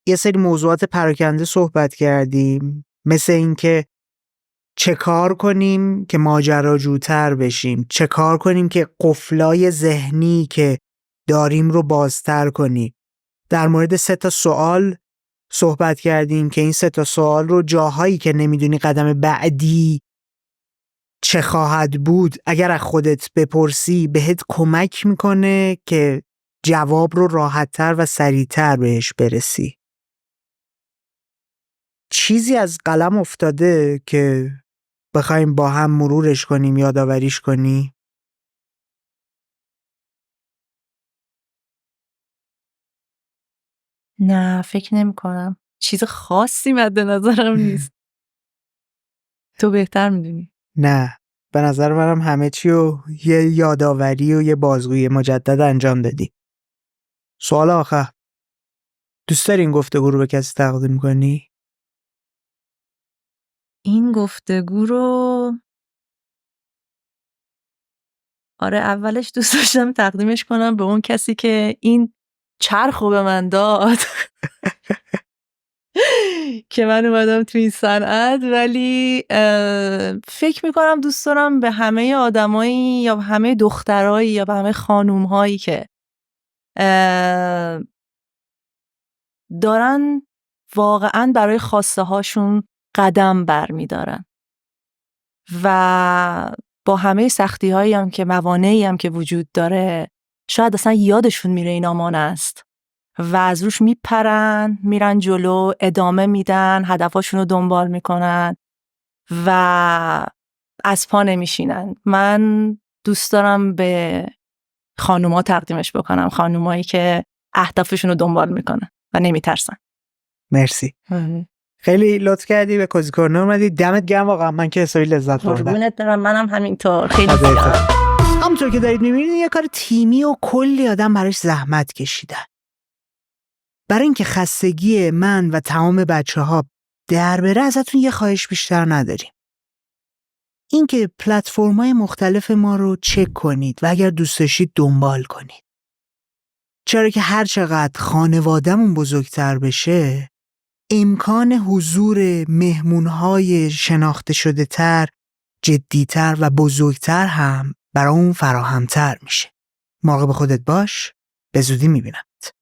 یه سری موضوعات پراکنده صحبت کردیم، مثل این که چه کار کنیم که ماجراجوتر بشیم، چه کار کنیم که قفلای ذهنی که داریم رو بازتر کنیم. در مورد 3 تا سوال صحبت کردیم که این 3 تا سوال رو جاهایی که نمیدونی قدم بعدی چه خواهد بود، اگر از خودت بپرسی بهت کمک میکنه که جواب رو راحت‌تر و سریع‌تر بهش برسی. چیزی از قلم افتاده که بخوایم با هم مرورش کنیم، یادآوریش کنی؟ نه، فکر نمی کنم. چیز خاصی مد نظرم نیست. تو بهتر میدونی. نه، به نظر منم همه چی رو یه یادآوری و یه بازگویی مجدد انجام دادی. سوال آخر، دوست داری این گفتگو رو به کسی تقدیم کنی؟ این گفتگو رو آره، اولش دوست داشتم تقدیمش کنم به اون کسی که این چرخ رو به من داد که من اومدم تو این صنعت. ولی فکر میکنم دوست دارم به همه آدمایی یا به همه دخترایی یا به همه خانومهایی که دارن واقعا برای خواسته هاشون قدم برمیدارن و با همه سختی هایی هم که موانعی هم که وجود داره، شاید اصلا یادشون میره این آمان است و از روش میپرن، میرن جلو، ادامه میدن، هدفاشون رو دنبال میکنن و از پا نمیشینن. من دوست دارم به خانوما تقدیمش بکنم، خانومایی که اهدافشون رو دنبال میکنن و نمیترسن. مرسی. خیلی لطف کردی، به کوزی کورنر اومدی. دمت گرم واقعا، من که حسابی لذت بردم. قربونت برم، منم همینطور. خیلی زیاد. همونطور که دارید میبینید یه کار تیمی و کلی آدم براش زحمت کشیدن. برای اینکه خستگی من و تمام بچه‌ها در بره، ازتون یه خواهش بیشتر نداریم. اینکه پلتفرم‌های مختلف ما رو چک کنید و اگر دوست داشتید دنبال کنید. چرا که هر چقدر خانواده‌مون بزرگتر بشه، امکان حضور مهمون‌های شناخته شده تر، جدی‌تر و بزرگتر هم برای اون فراهم‌تر میشه. مراقب خودت باش، به زودی میبینمت.